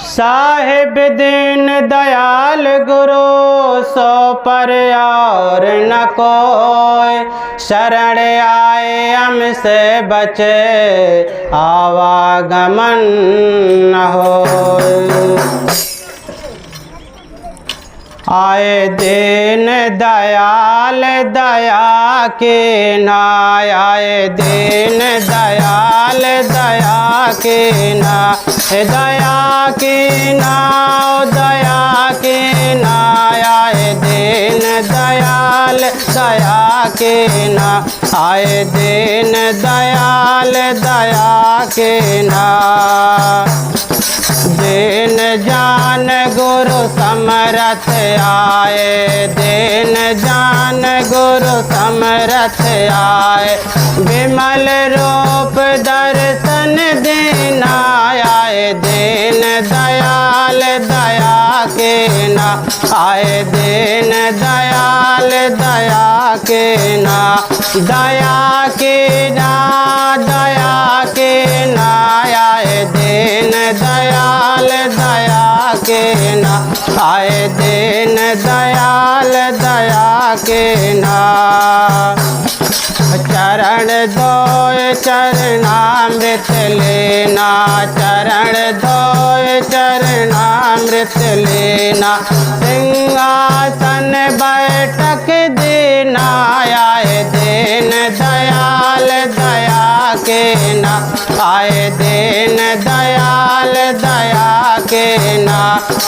साहिब दीन दयाल गुरु सो पर और न कोई, शरण आए हमसे बचे आवागमन न हो। आए दीन दयाल दया के नाय, आए दीन दयाल दया के ना, दया के नाव दया के नाय, आए दीन दयाल दया के ना, आए दीन दयाल दया के ना। दीन जान गुरु समरथ आए, दीन जान गुरु समरथ आए, विमल रूप दर्शन देना, आए दीन दयाल दया के ना, आए दीन दयाल दया के ना, दया के ना, दया के ना, आए दीन दयाल दया के ना, आए दीन दयाल दया के ना। चरण धोए चरणामृत लेना, चरण धोए चरणामृत लेना, सिंहासन बैठक देना, आए दीन दयाल दया के ना, आए दीन दयाल दया के ना,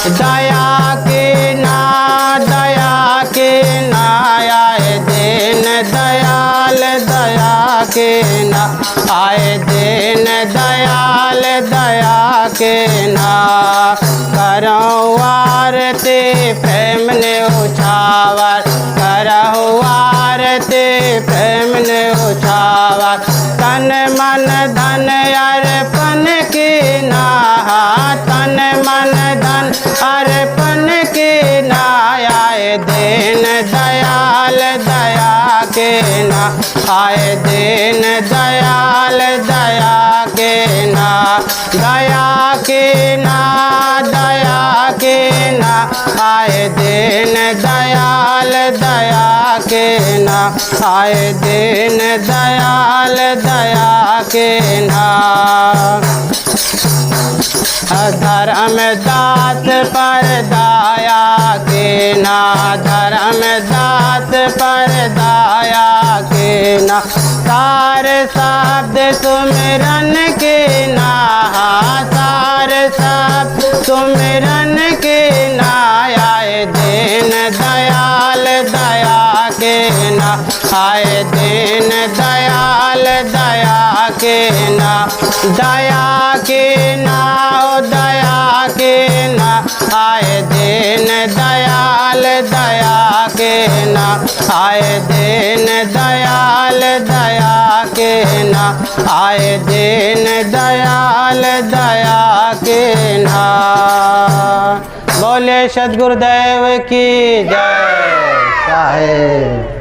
दया के ना, दया के ना, आए दीन दयाल दया के ना, आए दीन दयाल दया के ना। करो आरती प्रेम ने उछावर, करो आरती प्रेम ने उछावर, तन मन धन अर्पण के ना, तन मन धन अर्पण के ना, आए दीन दयाल दया के ना, आए दीन दयाल दया के ना, दया के ना, दया के ना, आए दीन दयाल दया के ना, आए दीन दयाल दया के ना। धर्म दास पर दया के ना, धर्म दास पर दया के ना, सार शब्द सुमिरन के ना, सार शब्द सुमिरन के ना, आए दीन दयाल दया के ना, आए दीन दयाल दया के ना, दया के ना, दया के ना, आए दीन दयाल दया के ना, आए दीन दयाल दया के ना, आए दीन दयाल दया के ना। बोले सद्गुरुदेव की जय। साहेब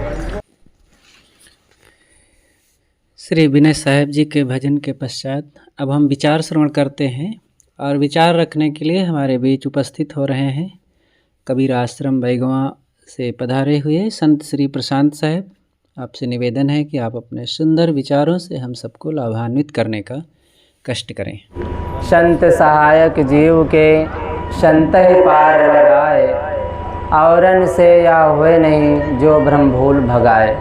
श्री विनय साहेब जी के भजन के पश्चात अब हम विचार श्रवण करते हैं और विचार रखने के लिए हमारे बीच उपस्थित हो रहे हैं कबीर आश्रम बैगवा से पधारे हुए संत श्री प्रशांत साहेब। आपसे निवेदन है कि आप अपने सुंदर विचारों से हम सबको लाभान्वित करने का कष्ट करें। संत सहायक जीव के संत ही पार लगाए, औरन से या हुए नहीं जो भ्रम भूल भगाए।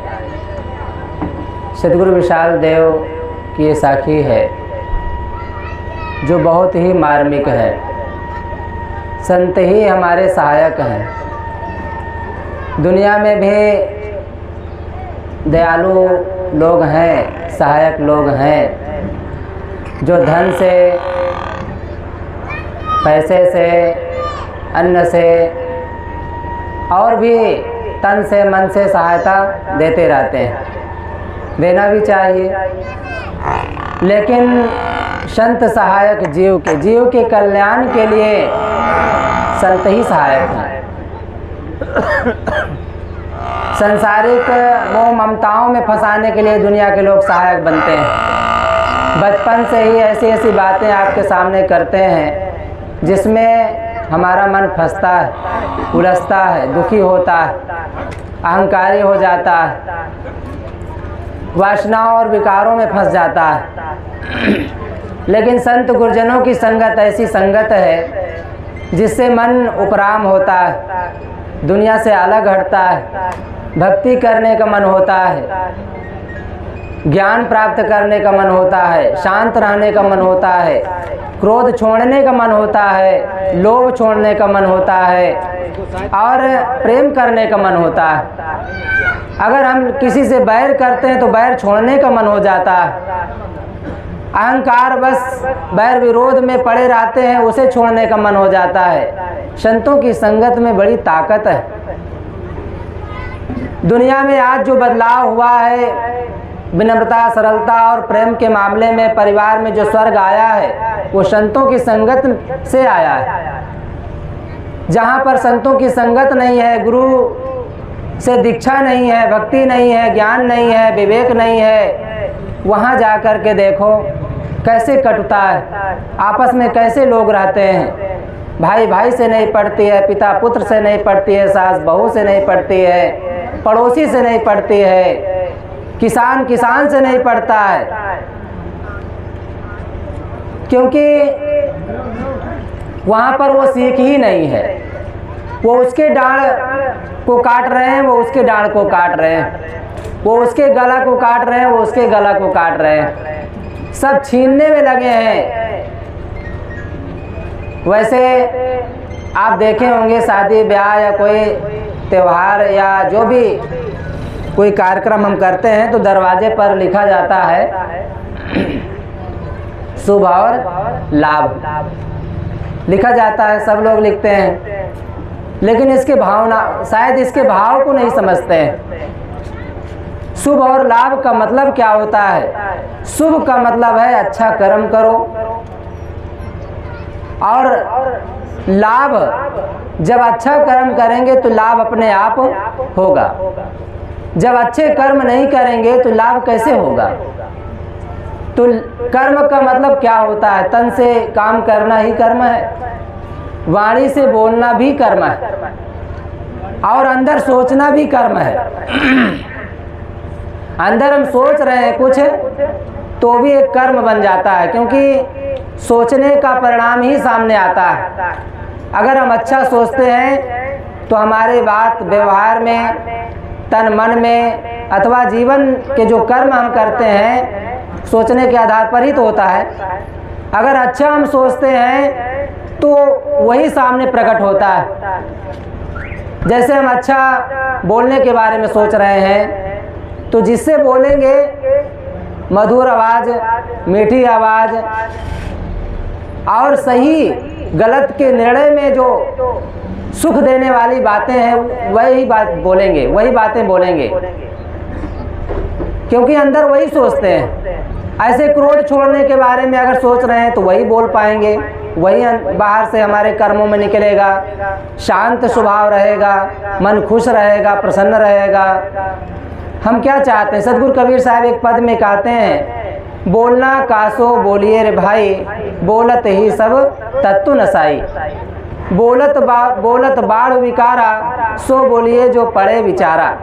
सद्गुरु विशाल देव की ये साखी है जो बहुत ही मार्मिक है। संत ही हमारे सहायक हैं। दुनिया में भी दयालु लोग हैं, सहायक लोग हैं जो धन से, पैसे से, अन्न से और भी तन से मन से सहायता देते रहते हैं। देना भी चाहिए, लेकिन संत सहायक जीव के कल्याण के लिए संत ही सहायक हैं। संसारिक मोह ममताओं में फंसाने के लिए दुनिया के लोग सहायक बनते हैं। बचपन से ही ऐसी ऐसी बातें आपके सामने करते हैं जिसमें हमारा मन फंसता है, उलझता है, दुखी होता है, अहंकारी हो जाता है, वासनाओं और विकारों में फंस जाता है। लेकिन संत गुरुजनों की संगत ऐसी संगत है जिससे मन उपराम होता है, दुनिया से अलग हटता है, भक्ति करने का मन होता है, ज्ञान प्राप्त करने का मन होता है, शांत रहने का मन होता है, क्रोध छोड़ने का मन होता है, लोभ छोड़ने का मन होता है और प्रेम करने का मन होता है। अगर हम किसी से बैर करते हैं तो बैर छोड़ने का मन हो जाता है। अहंकार बस बैर विरोध में पड़े रहते हैं, उसे छोड़ने का मन हो जाता है। संतों की संगत में बड़ी ताकत है। दुनिया में आज जो बदलाव हुआ है, विनम्रता, सरलता और प्रेम के मामले में परिवार में जो स्वर्ग आया है वो संतों की संगत से आया है। जहाँ पर संतों की संगत नहीं है, गुरु से दीक्षा नहीं है, भक्ति नहीं है, ज्ञान नहीं है, विवेक नहीं है, वहाँ जा कर के देखो कैसे कटुता है, आपस में कैसे लोग रहते हैं। भाई भाई से नहीं पड़ती है, पिता पुत्र से नहीं पड़ती है, सास बहू से नहीं पड़ती है, पड़ोसी से नहीं पड़ती है, किसान किसान से नहीं पड़ता है, क्योंकि वहाँ पर वो सीख ही नहीं है। वो उसके डांड को काट रहे हैं, वो उसके डांड को काट रहे हैं, वो उसके गला को काट रहे हैं, वो उसके गला को काट रहे हैं, सब छीनने में लगे हैं। वैसे आप देखे होंगे शादी ब्याह या कोई त्यौहार या जो भी कोई कार्यक्रम हम करते हैं तो दरवाजे पर लिखा जाता है शुभ और लाभ लिखा जाता है, सब लोग लिखते हैं, लेकिन इसके भावना शायद इसके भाव को नहीं समझते हैं। शुभ और लाभ का मतलब क्या होता है? शुभ का मतलब है अच्छा कर्म करो, और लाभ जब अच्छा कर्म करेंगे तो लाभ अपने आप होगा। जब अच्छे कर्म नहीं करेंगे तो लाभ कैसे होगा? तो कर्म का मतलब क्या होता है? तन से काम करना ही कर्म है, वाणी से बोलना भी कर्म है, और अंदर सोचना भी कर्म है। अंदर हम सोच रहे हैं कुछ तो भी एक कर्म बन जाता है, क्योंकि सोचने का परिणाम ही सामने आता है। अगर हम अच्छा सोचते हैं तो हमारे बात व्यवहार में, तन मन में अथवा जीवन के जो कर्म हम करते हैं सोचने के आधार पर ही तो होता है। अगर अच्छा हम सोचते हैं तो वही सामने प्रकट होता है। जैसे हम अच्छा बोलने के बारे में सोच रहे हैं तो जिससे बोलेंगे मधुर आवाज़, मीठी आवाज़ और सही गलत के निर्णय में जो सुख देने वाली बातें हैं वही बात बोलेंगे, वही बातें बोलेंगे, क्योंकि अंदर वही सोचते हैं। ऐसे क्रोध छोड़ने के बारे में अगर सोच रहे हैं तो वही बोल पाएंगे, वही बाहर से हमारे कर्मों में निकलेगा। शांत स्वभाव रहेगा, मन खुश रहेगा, प्रसन्न रहेगा। हम क्या चाहते हैं? सदगुरु कबीर साहब एक पद में कहते हैं, बोलना कासो बोलिए रे भाई, बोलत ही सब तत्व नसाई। बोलत बाढ़ विकारा, सो बोलिए जो पढ़े विचारा।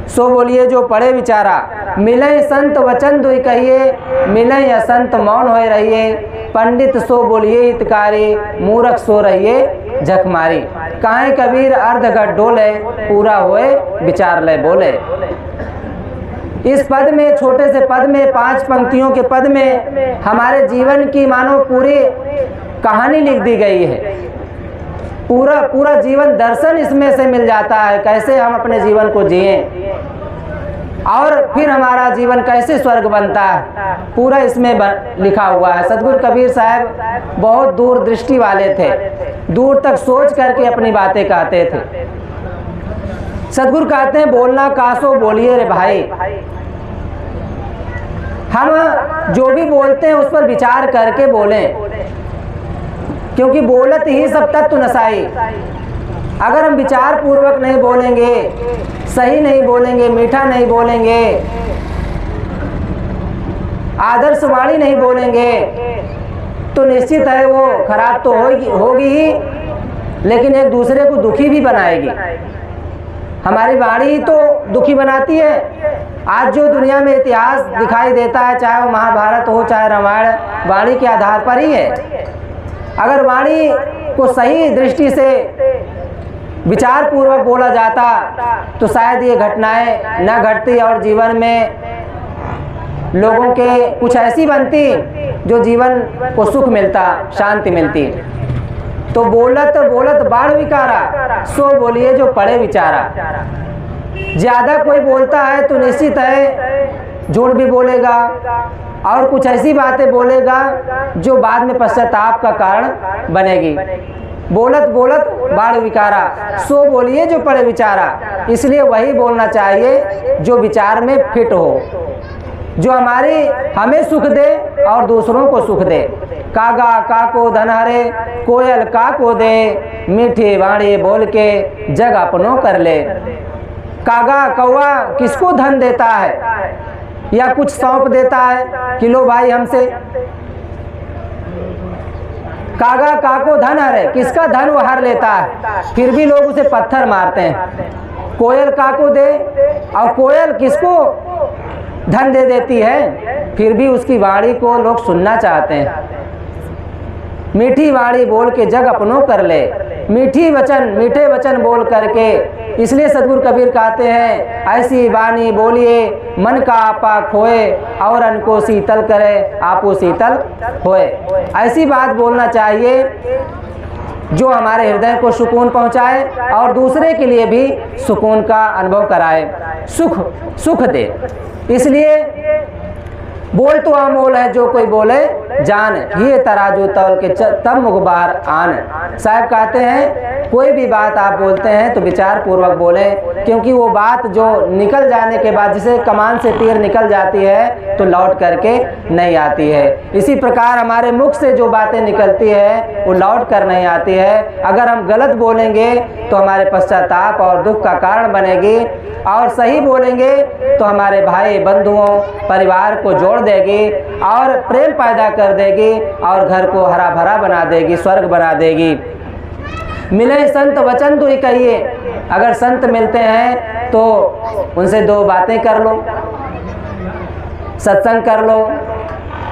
सो बोलिए जो पढ़े विचारा। मिलय संत वचन दुई कहिए, मिलय असंत मौन होए रहिए। पंडित सो बोलिए हितकारी, मूर्ख सो रहिए झकमारी। काहे कबीर अर्ध घट डोले, पूरा होए विचार ले बोले। इस पद में, छोटे से पद में, 5 पंक्तियों के पद में हमारे जीवन की मानो पूरी कहानी लिख दी गई है। पूरा जीवन दर्शन इसमें से मिल जाता है, कैसे हम अपने जीवन को जिएं और फिर हमारा जीवन कैसे स्वर्ग बनता है, पूरा इसमें लिखा हुआ है। सदगुरु कबीर साहब बहुत दूर दृष्टि वाले थे, दूर तक सोच करके अपनी बातें कहते थे। सदगुरु कहते हैं, बोलना कासो बोलिए रे भाई। हम जो भी बोलते हैं उस पर विचार करके बोलें, क्योंकि बोलत ही सब तत्व नसाई। अगर हम विचार पूर्वक नहीं बोलेंगे, सही नहीं बोलेंगे, मीठा नहीं बोलेंगे, आदर्श वाणी नहीं बोलेंगे, तो तो निश्चित है वो खराब तो होगी ही, लेकिन एक दूसरे को दुखी भी बनाएगी। हमारी वाणी ही तो दुखी बनाती है। आज जो दुनिया में इतिहास दिखाई देता है, चाहे वो महाभारत हो चाहे रामायण, वाणी के आधार पर ही है। अगर वाणी को सही दृष्टि से विचार पूर्वक बोला जाता तो शायद ये घटनाएं न घटती और जीवन में लोगों के कुछ ऐसी बनती जो जीवन को सुख मिलता, शांति मिलती। तो बोलत बोलत बाढ़ विकारा, सो बोलिए जो पढ़े विचारा। ज़्यादा कोई बोलता है तो निश्चित है झूठ भी बोलेगा और कुछ ऐसी बातें बोलेगा जो बाद में पश्चाताप का कारण बनेगी। बोलत बोलत बाढ़ विकारा, सो बोलिए जो पढ़े विचारा। इसलिए वही बोलना चाहिए जो विचार में फिट हो, जो हमें सुख दे और दूसरों को सुख दे। कागा काको धन हरे, कोयल काको दे, मीठी वाणी बोल के जग अपनों कर ले। कागा कौवा किसको धन देता है या कुछ सौंप देता है कि लो भाई हमसे। कागा काको धन हरे, किसका धन वो हर लेता है, फिर भी लोग उसे पत्थर मारते हैं। कोयल काको दे, और कोयल किसको धन दे देती है, फिर भी उसकी वाणी को लोग सुनना चाहते हैं। मीठी वाणी बोल के जग अपनों कर ले, मीठे वचन बोल करके। इसलिए सद्गुरु कबीर कहते हैं, ऐसी वाणी बोलिए मन का आपा खोए, और अन्न को शीतल करे आपो शीतल होए। ऐसी बात बोलना चाहिए जो हमारे हृदय को सुकून पहुंचाए और दूसरे के लिए भी सुकून का अनुभव कराए, सुख दे। इसलिए बोल तो अमोल है जो कोई बोले जान, ये तराजू तौल के तब मुखबार आन। साहब कहते हैं कोई भी बात आप बोलते हैं तो विचार पूर्वक बोले, क्योंकि वो बात जो निकल जाने के बाद, जैसे कमान से तीर निकल जाती है तो लौट करके नहीं आती है, इसी प्रकार हमारे मुख से जो बातें निकलती है वो लौट कर नहीं आती है। अगर हम गलत बोलेंगे तो हमारे पश्चाताप और दुख का कारण बनेगी, और सही बोलेंगे तो हमारे भाई बंधुओं परिवार को जोड़ देगी और प्रेम पैदा कर देगी और घर को हरा भरा बना देगी, स्वर्ग बना देगी। मिले संत वचन तो ही कहिए। अगर संत मिलते हैं तो उनसे दो बातें कर लो, सत्संग कर लो,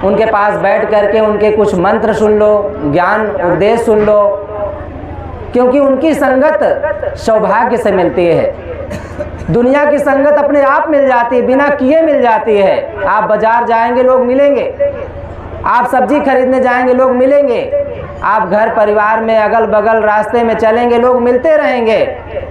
उनके पास बैठ करके उनके कुछ मंत्र सुन लो, ज्ञान उपदेश सुन लो, क्योंकि उनकी संगत सौभाग्य से मिलती है। दुनिया की संगत अपने आप मिल जाती है, बिना किए मिल जाती है। आप बाजार जाएंगे लोग मिलेंगे, आप सब्जी खरीदने जाएंगे लोग मिलेंगे, आप घर परिवार में अगल बगल रास्ते में चलेंगे लोग मिलते रहेंगे।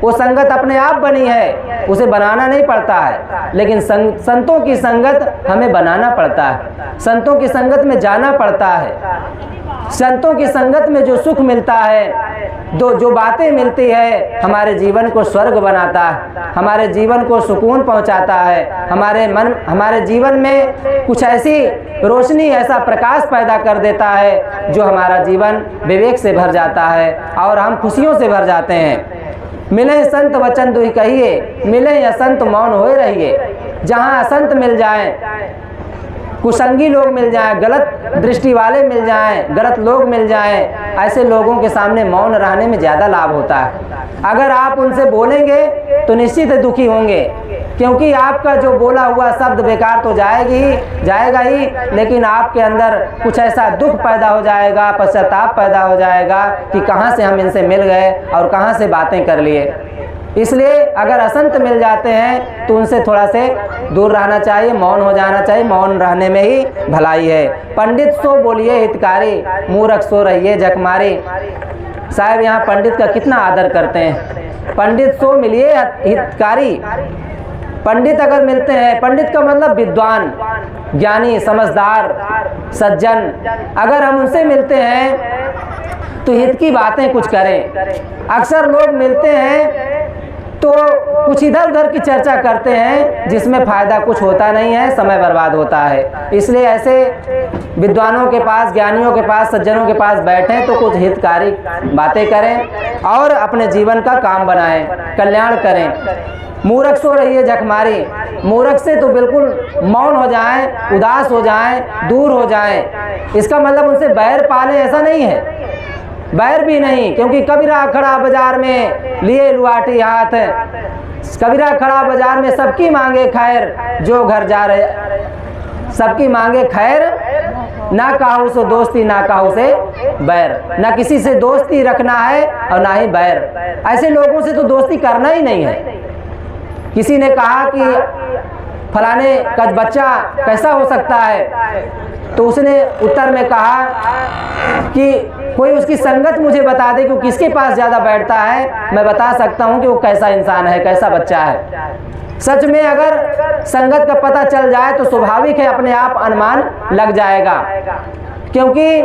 वो संगत अपने आप बनी है, उसे बनाना नहीं पड़ता है। लेकिन संतों की संगत हमें बनाना पड़ता है, संतों की संगत में जाना पड़ता है। संतों की संगत में जो सुख मिलता है, जो बातें मिलती है, हमारे जीवन को स्वर्ग बनाता है, हमारे जीवन को सुकून पहुंचाता है, हमारे जीवन में कुछ ऐसी रोशनी, ऐसा प्रकाश पैदा कर देता है जो हमारा जीवन विवेक से भर जाता है और हम खुशियों से भर जाते हैं। मिले संत वचन दुहि कहिए, मिले असंत मौन होए रहिए। जहाँ असंत मिल जाएं, कुसंगी लोग मिल जाएं, गलत दृष्टि वाले मिल जाएं, गलत लोग मिल जाएं, ऐसे लोगों के सामने मौन रहने में ज़्यादा लाभ होता है। अगर आप उनसे बोलेंगे तो निश्चित दुखी होंगे, क्योंकि आपका जो बोला हुआ शब्द बेकार तो जाएगा ही, लेकिन आपके अंदर कुछ ऐसा दुख पैदा हो जाएगा, पश्चाताप पैदा हो जाएगा कि कहाँ से हम इनसे मिल गए और कहाँ से बातें कर लिए। इसलिए अगर असंत मिल जाते हैं तो उनसे थोड़ा से दूर रहना चाहिए, मौन हो जाना चाहिए। मौन रहने में ही भलाई है। पंडित सो बोलिए हितकारी, मूर्ख सो रहिए जकमारी। साहब यहाँ पंडित का कितना आदर करते हैं। पंडित सो मिलिए हितकारी। पंडित अगर मिलते हैं, पंडित का मतलब विद्वान, ज्ञानी, समझदार, सज्जन, अगर हम उनसे मिलते हैं तो हित की बातें कुछ करें। अक्सर लोग मिलते हैं तो कुछ इधर उधर की चर्चा करते हैं जिसमें फ़ायदा कुछ होता नहीं है, समय बर्बाद होता है। इसलिए ऐसे विद्वानों के पास, ज्ञानियों के पास, सज्जनों के पास बैठें तो कुछ हितकारी बातें करें और अपने जीवन का काम बनाएं, कल्याण करें। मूर्ख सो रही है झकमारी, मूर्ख से तो बिल्कुल मौन हो जाएं, उदास हो जाएं, दूर हो जाएं। इसका मतलब उनसे बैर पालें ऐसा नहीं है, बैर भी नहीं, क्योंकि कबीरा खड़ा बाजार में लिए लुआटी हाथ, कबीरा खड़ा बाजार में सबकी मांगे खैर, जो घर जा रहे सबकी मांगे खैर, ना काहू से दोस्ती ना काहू से बैर, ना किसी से दोस्ती रखना है और ना ही बैर। ऐसे लोगों से तो दोस्ती करना ही नहीं है। किसी ने कहा कि फलाने का बच्चा कैसा हो सकता है, तो उसने उत्तर में कहा कि कोई उसकी संगत मुझे बता दे कि वो किसके पास ज़्यादा बैठता है, मैं बता सकता हूँ कि वो कैसा इंसान है, कैसा बच्चा है। सच में अगर संगत का पता चल जाए तो स्वाभाविक है अपने आप अनुमान लग जाएगा, क्योंकि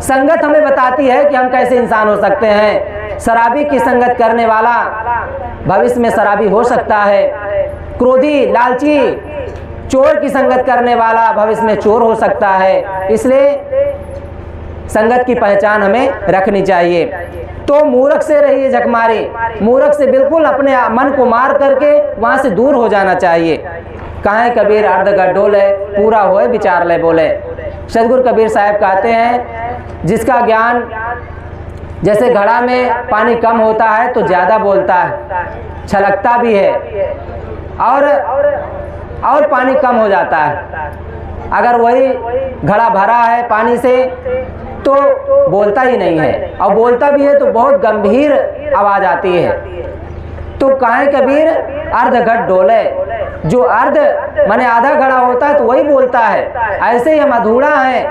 संगत हमें बताती है कि हम कैसे इंसान हो सकते हैं। शराबी की संगत करने वाला भविष्य में शराबी हो सकता है, क्रोधी, लालची, चोर की संगत करने वाला भविष्य में चोर हो सकता है। इसलिए संगत की पहचान हमें रखनी चाहिए। तो मूर्ख से रहिए झकमारी, मूर्ख से बिल्कुल अपने मन को मार करके वहाँ से दूर हो जाना चाहिए। कहाँ कबीर अर्ध गड्ढोल है, पूरा होए विचार ले बोले। सदगुरु कबीर साहब कहते हैं जिसका ज्ञान, जैसे घड़ा में पानी कम होता है तो ज़्यादा बोलता है, छलकता भी है, और पानी कम हो जाता है। अगर वही घड़ा भरा है पानी से तो बोलता ही नहीं है, और बोलता भी है तो बहुत गंभीर आवाज़ आती है। तो कहाँ कबीर अर्ध घट डोले, जो अर्ध माने आधा घड़ा होता है तो वही बोलता है। ऐसे ही हम अधूरा हैं,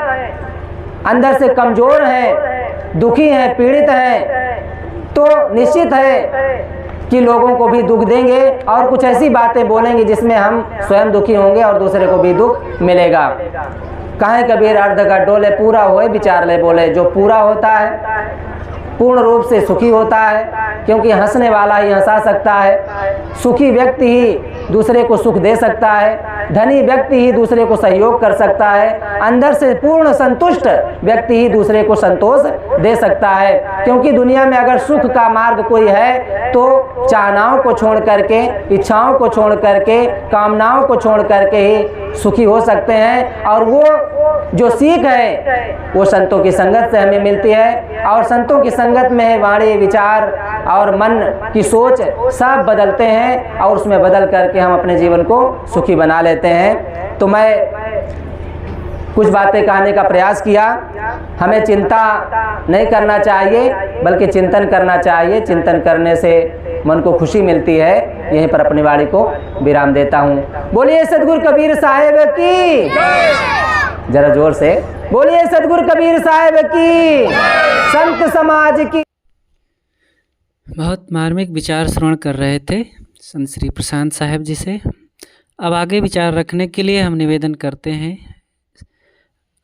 अंदर से कमज़ोर हैं, दुखी हैं, पीड़ित हैं, तो निश्चित है कि लोगों को भी दुख देंगे और कुछ ऐसी बातें बोलेंगे जिसमें हम स्वयं दुखी होंगे और दूसरे को भी दुख मिलेगा। कहाँ कबीर अर्ध गड्ढोले, पूरा होए विचार ले बोले। जो पूरा होता है पूर्ण रूप से सुखी होता है, क्योंकि हंसने वाला ही हंसा सकता है। सुखी व्यक्ति ही दूसरे को सुख दे सकता है, धनी व्यक्ति ही दूसरे को सहयोग कर सकता है, अंदर से पूर्ण संतुष्ट व्यक्ति ही दूसरे को संतोष दे सकता है। क्योंकि दुनिया में अगर सुख का मार्ग कोई है तो चाहनाओं को छोड़ करके, इच्छाओं को छोड़ करके, कामनाओं को छोड़ करके ही सुखी हो सकते हैं। और वो जो सीख है वो संतों की संगत से हमें मिलती है, और संतों की संगत में वाणी, विचार और मन की सोच सब बदलते हैं, और उसमें बदल करके हम अपने जीवन को सुखी बना लेते हैं। तो मैं कुछ बातें कहने का प्रयास किया। हमें चिंता नहीं करना चाहिए बल्कि चिंतन करना चाहिए। चिंतन करने से मन को खुशी मिलती है। यहीं पर अपनी वाणी को विराम देता हूँ। बोलिए सदगुरु कबीर साहिब की, जरा जोर से बोलिए सदगुरु कबीर साहिब की, संत समाज की। बहुत मार्मिक विचार श्रवण कर रहे थे संत श्री प्रशांत साहब जी से। अब आगे विचार रखने के लिए हम निवेदन करते हैं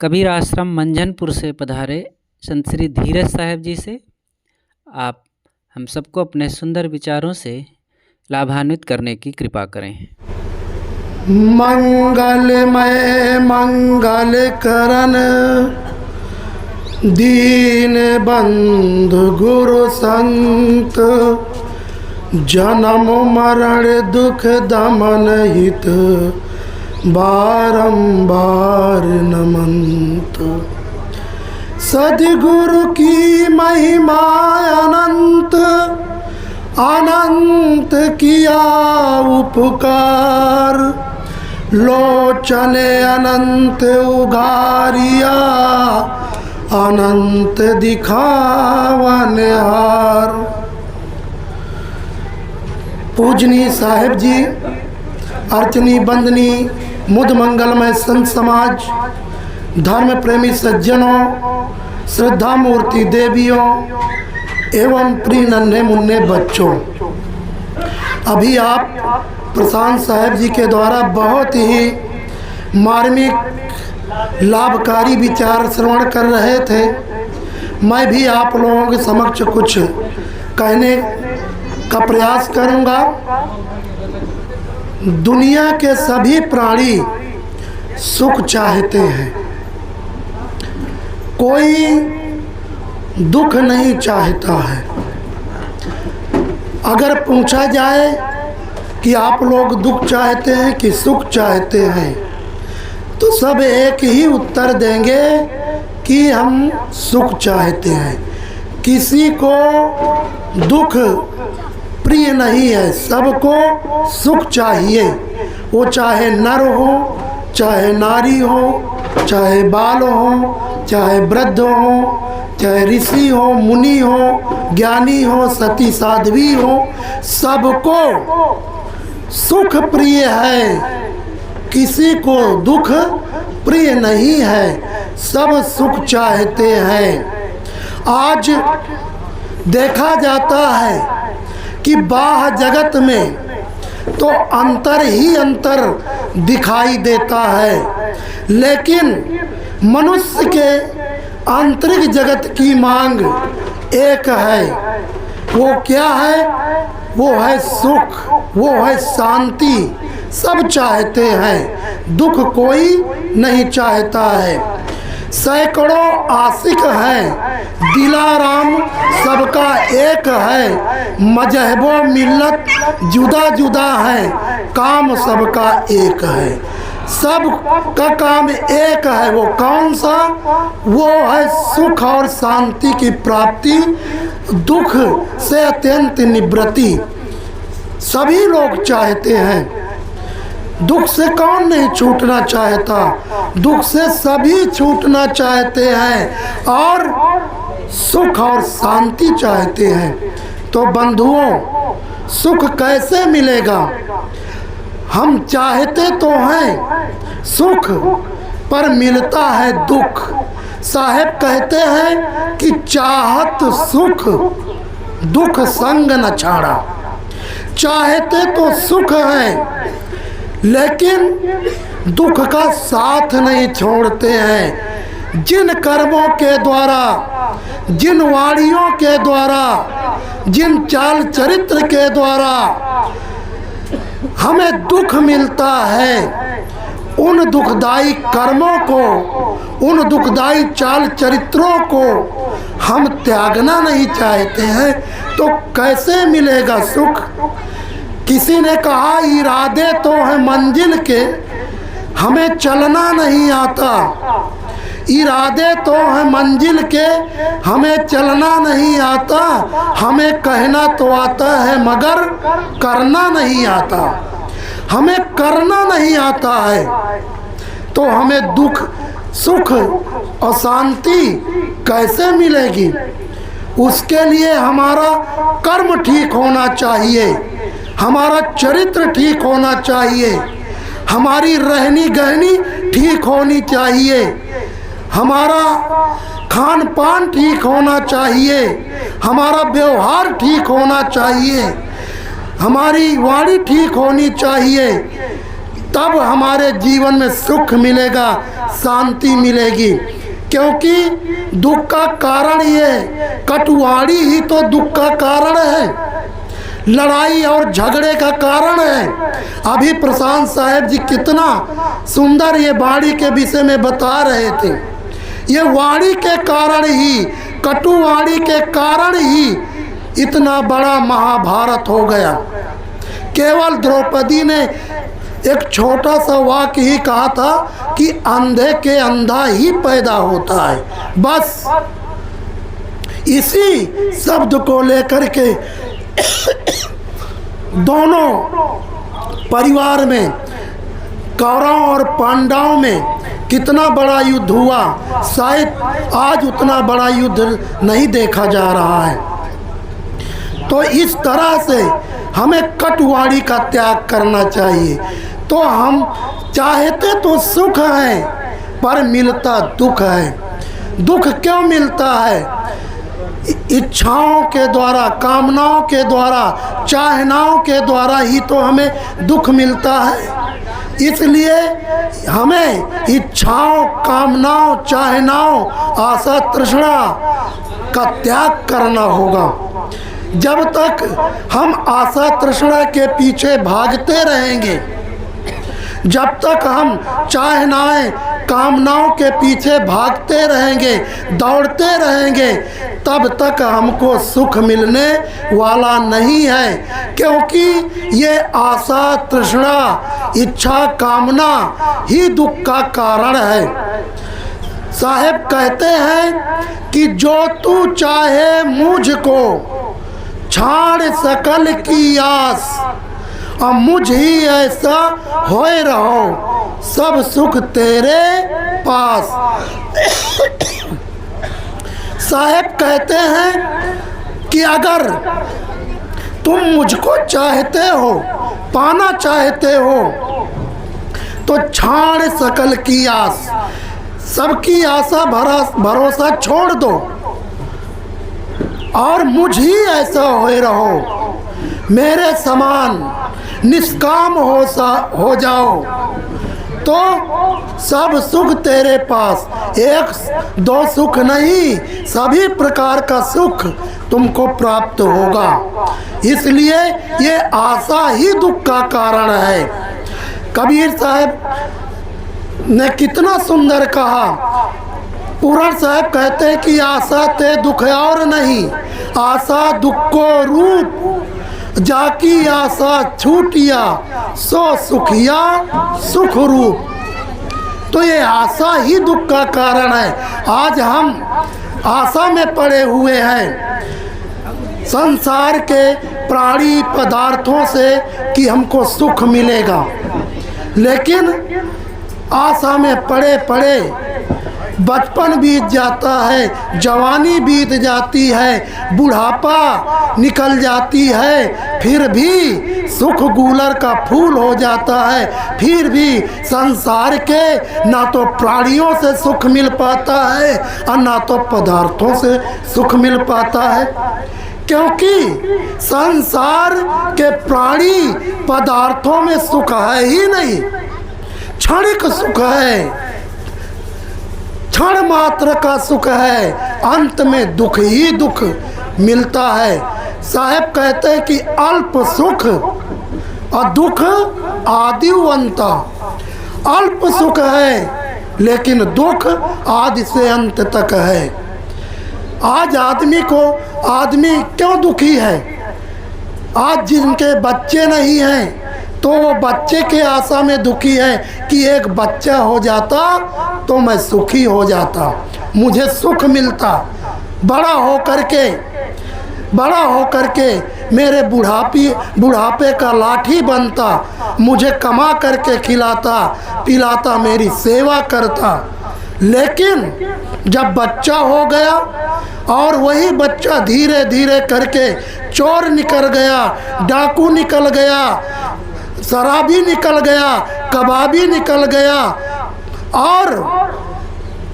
कबीर आश्रम मंझनपुर से पधारे संत श्री धीरज साहब जी से। आप हम सबको अपने सुंदर विचारों से लाभान्वित करने की कृपा करें। मंगलमय मंगल करन दीन बंधु गुरु संत, जन्म मरण दुख दमन हित बारंबार नमंत। सद्गुरु की महिमा अनंत, अनंत किया उपकार, लोचने अनंत उगारिया, अनंत दिखावन हार। पूजनी साहेब जी, अर्चनी बंदनी, मुद मंगलमय संत समाज, धर्म प्रेमी सज्जनों, श्रद्धा मूर्ति देवियों एवं प्रिय नन्हे मुन्ने बच्चों, अभी आप प्रशांत साहब जी के द्वारा बहुत ही मार्मिक लाभकारी विचार श्रवण कर रहे थे। मैं भी आप लोगों के समक्ष कुछ कहने का प्रयास करूंगा। दुनिया के सभी प्राणी सुख चाहते हैं, कोई दुख नहीं चाहता है। अगर पूछा जाए कि आप लोग दुख चाहते हैं कि सुख चाहते हैं, तो सब एक ही उत्तर देंगे कि हम सुख चाहते हैं। किसी को दुख प्रिय नहीं है, सबको सुख चाहिए। वो चाहे नर हो, चाहे नारी हो, चाहे बाल हो, चाहे वृद्ध हो, चाहे ऋषि हो, मुनि हो, ज्ञानी हो, सती साध्वी हो, सबको सुख प्रिय है। किसी को दुख प्रिय नहीं है, सब सुख चाहते हैं। आज देखा जाता है कि बाह्य जगत में तो अंतर ही अंतर दिखाई देता है, लेकिन मनुष्य के आंतरिक जगत की मांग एक है। वो क्या है? वो है सुख, वो है शांति। सब चाहते हैं, दुख कोई नहीं चाहता है। सैकड़ों आशिक हैं, दिलाराम सबका एक है। मजहबो मिल्लत जुदा जुदा है, काम सबका एक है। सब का काम एक है, वो कौन सा? वो है सुख और शांति की प्राप्ति, दुख से अत्यंत निवृत्ति। सभी लोग चाहते हैं। दुख से कौन नहीं छूटना चाहता? दुख से सभी छूटना चाहते हैं और सुख और शांति चाहते हैं। तो बंधुओं, सुख कैसे मिलेगा? हम चाहते तो हैं सुख, पर मिलता है दुख। साहेब कहते हैं कि चाहत सुख, दुख संग न छाड़ा। चाहते तो सुख है, लेकिन दुख का साथ नहीं छोड़ते हैं। जिन कर्मों के द्वारा, जिन वाणियों के द्वारा, जिन चाल चरित्र के द्वारा हमें दुख मिलता है, उन दुखदाई कर्मों को, उन दुखदाई चाल चरित्रों को हम त्यागना नहीं चाहते हैं, तो कैसे मिलेगा सुख? किसी ने कहा इरादे तो हैं मंजिल के, हमें चलना नहीं आता। इरादे तो हैं मंजिल के, हमें चलना नहीं आता। हमें कहना तो आता है मगर करना नहीं आता। हमें करना नहीं आता है, तो हमें दुख, सुख और शांति कैसे मिलेगी? उसके लिए हमारा कर्म ठीक होना चाहिए, हमारा चरित्र ठीक होना चाहिए, हमारी रहनी गहनी ठीक होनी चाहिए, हमारा खान पान ठीक होना चाहिए, हमारा व्यवहार ठीक होना चाहिए, हमारी वाणी ठीक होनी चाहिए। तब हमारे जीवन में सुख मिलेगा, शांति मिलेगी। क्योंकि दुख का कारण ये, कटुवाणी ही तो दुख का कारण है, लड़ाई और झगड़े का कारण है। अभी प्रशांत साहब जी कितना सुंदर ये वाणी के विषय में बता रहे थे। ये वाणी के कारण ही, कटुवाणी के कारण ही इतना बड़ा महाभारत हो गया। केवल द्रौपदी ने एक छोटा सा वाक्य ही कहा था कि अंधे के अंधा ही पैदा होता है। बस इसी शब्द को लेकर के दोनों परिवार में, कौरव और पांडवों में कितना बड़ा युद्ध हुआ। शायद आज उतना बड़ा युद्ध नहीं देखा जा रहा है। तो इस तरह से हमें कटुवाणी का त्याग करना चाहिए। तो हम चाहते तो सुख है, पर मिलता दुख है। दुख क्यों मिलता है? इच्छाओं के द्वारा, कामनाओं के द्वारा, चाहनाओं के द्वारा ही तो हमें दुख मिलता है। इसलिए हमें इच्छाओं, कामनाओं, चाहनाओं, आशा तृष्णा का त्याग करना होगा। जब तक हम आशा तृष्णा के पीछे भागते रहेंगे, जब तक हम चाहनाएं कामनाओं के पीछे भागते रहेंगे, दौड़ते रहेंगे, तब तक हमको सुख मिलने वाला नहीं है। क्योंकि ये आशा तृष्णा इच्छा कामना ही दुख का कारण है। साहेब कहते हैं कि जो तू चाहे मुझको छाड़ सकल की आस, अब मुझ ही ऐसा होए रहो, सब सुख तेरे पास। साहेब कहते हैं कि अगर तुम मुझको चाहते हो, पाना चाहते हो, तो छाड़ सकल की आस, सबकी आशा भरोसा छोड़ दो और मुझ ही ऐसा होए रहो, मेरे समान निष्काम हो जाओ, तो सब सुख तेरे पास। एक दो सुख नहीं, सभी प्रकार का सुख तुमको प्राप्त होगा। इसलिए ये आशा ही दुख का कारण है। कबीर साहब ने कितना सुंदर कहा। पूरण साहब कहते हैं कि आशा ते दुख और नहीं, आशा दुख को रूप, जाकी आशा छूटिया सो सुखिया सुख रूप। तो ये आशा ही दुख का कारण है। आज हम आशा में पड़े हुए हैं संसार के प्राणी पदार्थों से कि हमको सुख मिलेगा, लेकिन आशा में पड़े पड़े बचपन बीत जाता है, जवानी बीत जाती है, बुढ़ापा निकल जाती है, फिर भी सुख गूलर का फूल हो जाता है। फिर भी संसार के ना तो प्राणियों से सुख मिल पाता है और ना तो पदार्थों से सुख मिल पाता है, क्योंकि संसार के प्राणी पदार्थों में सुख है ही नहीं, क्षणिक सुख है, क्षण मात्र का सुख है, अंत में दुख ही दुख मिलता है। साहब कहते हैं कि अल्प सुख और दुख आदिवंता। अल्प सुख है लेकिन दुख आदि से अंत तक है। आज आदमी क्यों दुखी है? आज जिनके बच्चे नहीं हैं तो वो बच्चे के आशा में दुखी है कि एक बच्चा हो जाता तो मैं सुखी हो जाता, मुझे सुख मिलता, बड़ा हो करके मेरे बुढ़ापे का लाठी बनता, मुझे कमा करके खिलाता पिलाता, मेरी सेवा करता। लेकिन जब बच्चा हो गया और वही बच्चा धीरे धीरे करके चोर निकल गया, डाकू निकल गया, शराबी निकल गया, कबाबी निकल गया, और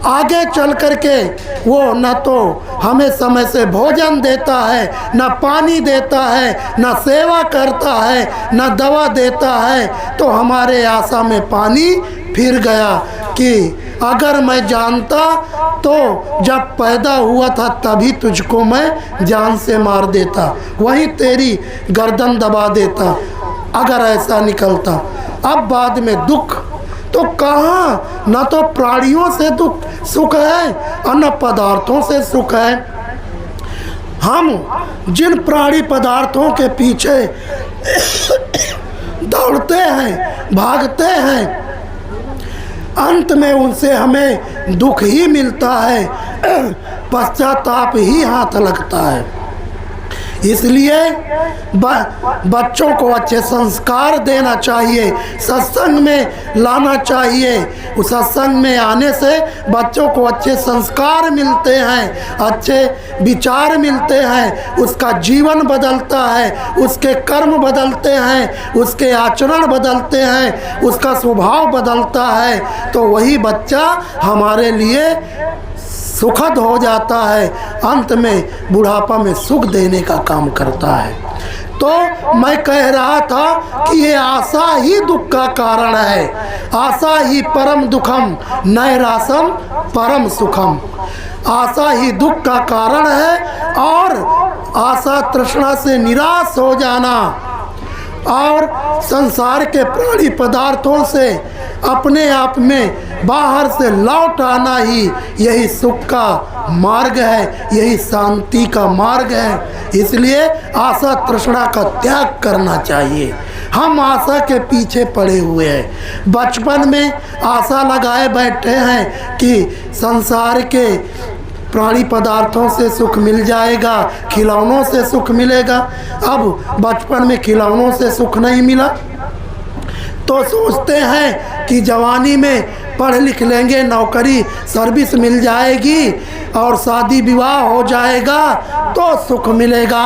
आगे चल करके वो न तो हमें समय से भोजन देता है, न पानी देता है, न सेवा करता है, न दवा देता है। तो हमारे आशा में पानी फिर गया कि अगर मैं जानता तो जब पैदा हुआ था तभी तुझको मैं जान से मार देता, वहीं तेरी गर्दन दबा देता, अगर ऐसा निकलता। अब बाद में दुख तो कहाँ, न तो प्राणियों से दुख सुख है और न पदार्थों से सुख है। हम जिन प्राणी पदार्थों के पीछे दौड़ते हैं, भागते हैं, अंत में उनसे हमें दुख ही मिलता है, पश्चाताप ही हाथ लगता है। इसलिए बच्चों को अच्छे संस्कार देना चाहिए, सत्संग में लाना चाहिए। उस सत्संग में आने से बच्चों को अच्छे संस्कार मिलते हैं, अच्छे विचार मिलते हैं, उसका जीवन बदलता है, उसके कर्म बदलते हैं, उसके आचरण बदलते हैं, उसका स्वभाव बदलता है। तो वही बच्चा हमारे लिए सुखद हो जाता है, अंत में बुढ़ापा में सुख देने का काम करता है। तो मैं कह रहा था कि ये आशा ही दुख का कारण है। आशा ही परम दुखम नैरासम परम सुखम। आशा ही दुख का कारण है और आशा तृष्णा से निराश हो जाना और संसार के प्राणी पदार्थों से अपने आप में बाहर से लौट आना ही यही सुख का मार्ग है, यही शांति का मार्ग है। इसलिए आशा तृष्णा का त्याग करना चाहिए। हम आशा के पीछे पड़े हुए हैं, बचपन में आशा लगाए बैठे हैं कि संसार के प्राणी पदार्थों से सुख मिल जाएगा, खिलौनों से सुख मिलेगा। अब बचपन में खिलौनों से सुख नहीं मिला तो सोचते हैं कि जवानी में पढ़ लिख लेंगे, नौकरी सर्विस मिल जाएगी और शादी विवाह हो जाएगा तो सुख मिलेगा।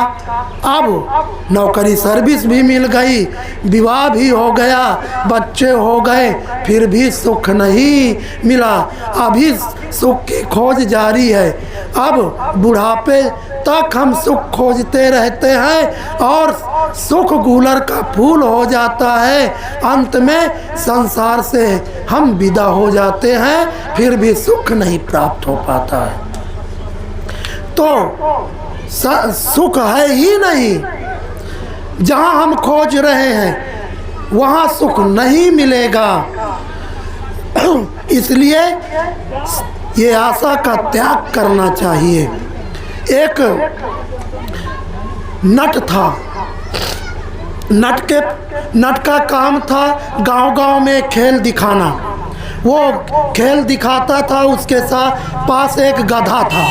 अब नौकरी सर्विस भी मिल गई, विवाह भी हो गया, बच्चे हो गए, फिर भी सुख नहीं मिला। अभी सुख की खोज जारी है। अब बुढ़ापे तक हम सुख खोजते रहते हैं और सुख गूलर का फूल हो जाता है। अंत में संसार से हम विदा हो जाते हैं, फिर भी सुख नहीं प्राप्त हो पाता है। तो सुख है ही नहीं। जहाँ हम खोज रहे हैं वहाँ सुख नहीं मिलेगा। इसलिए ये आशा का त्याग करना चाहिए। एक नट था, नट का काम था गांव-गांव में खेल दिखाना। वो खेल दिखाता था, उसके साथ पास एक गधा था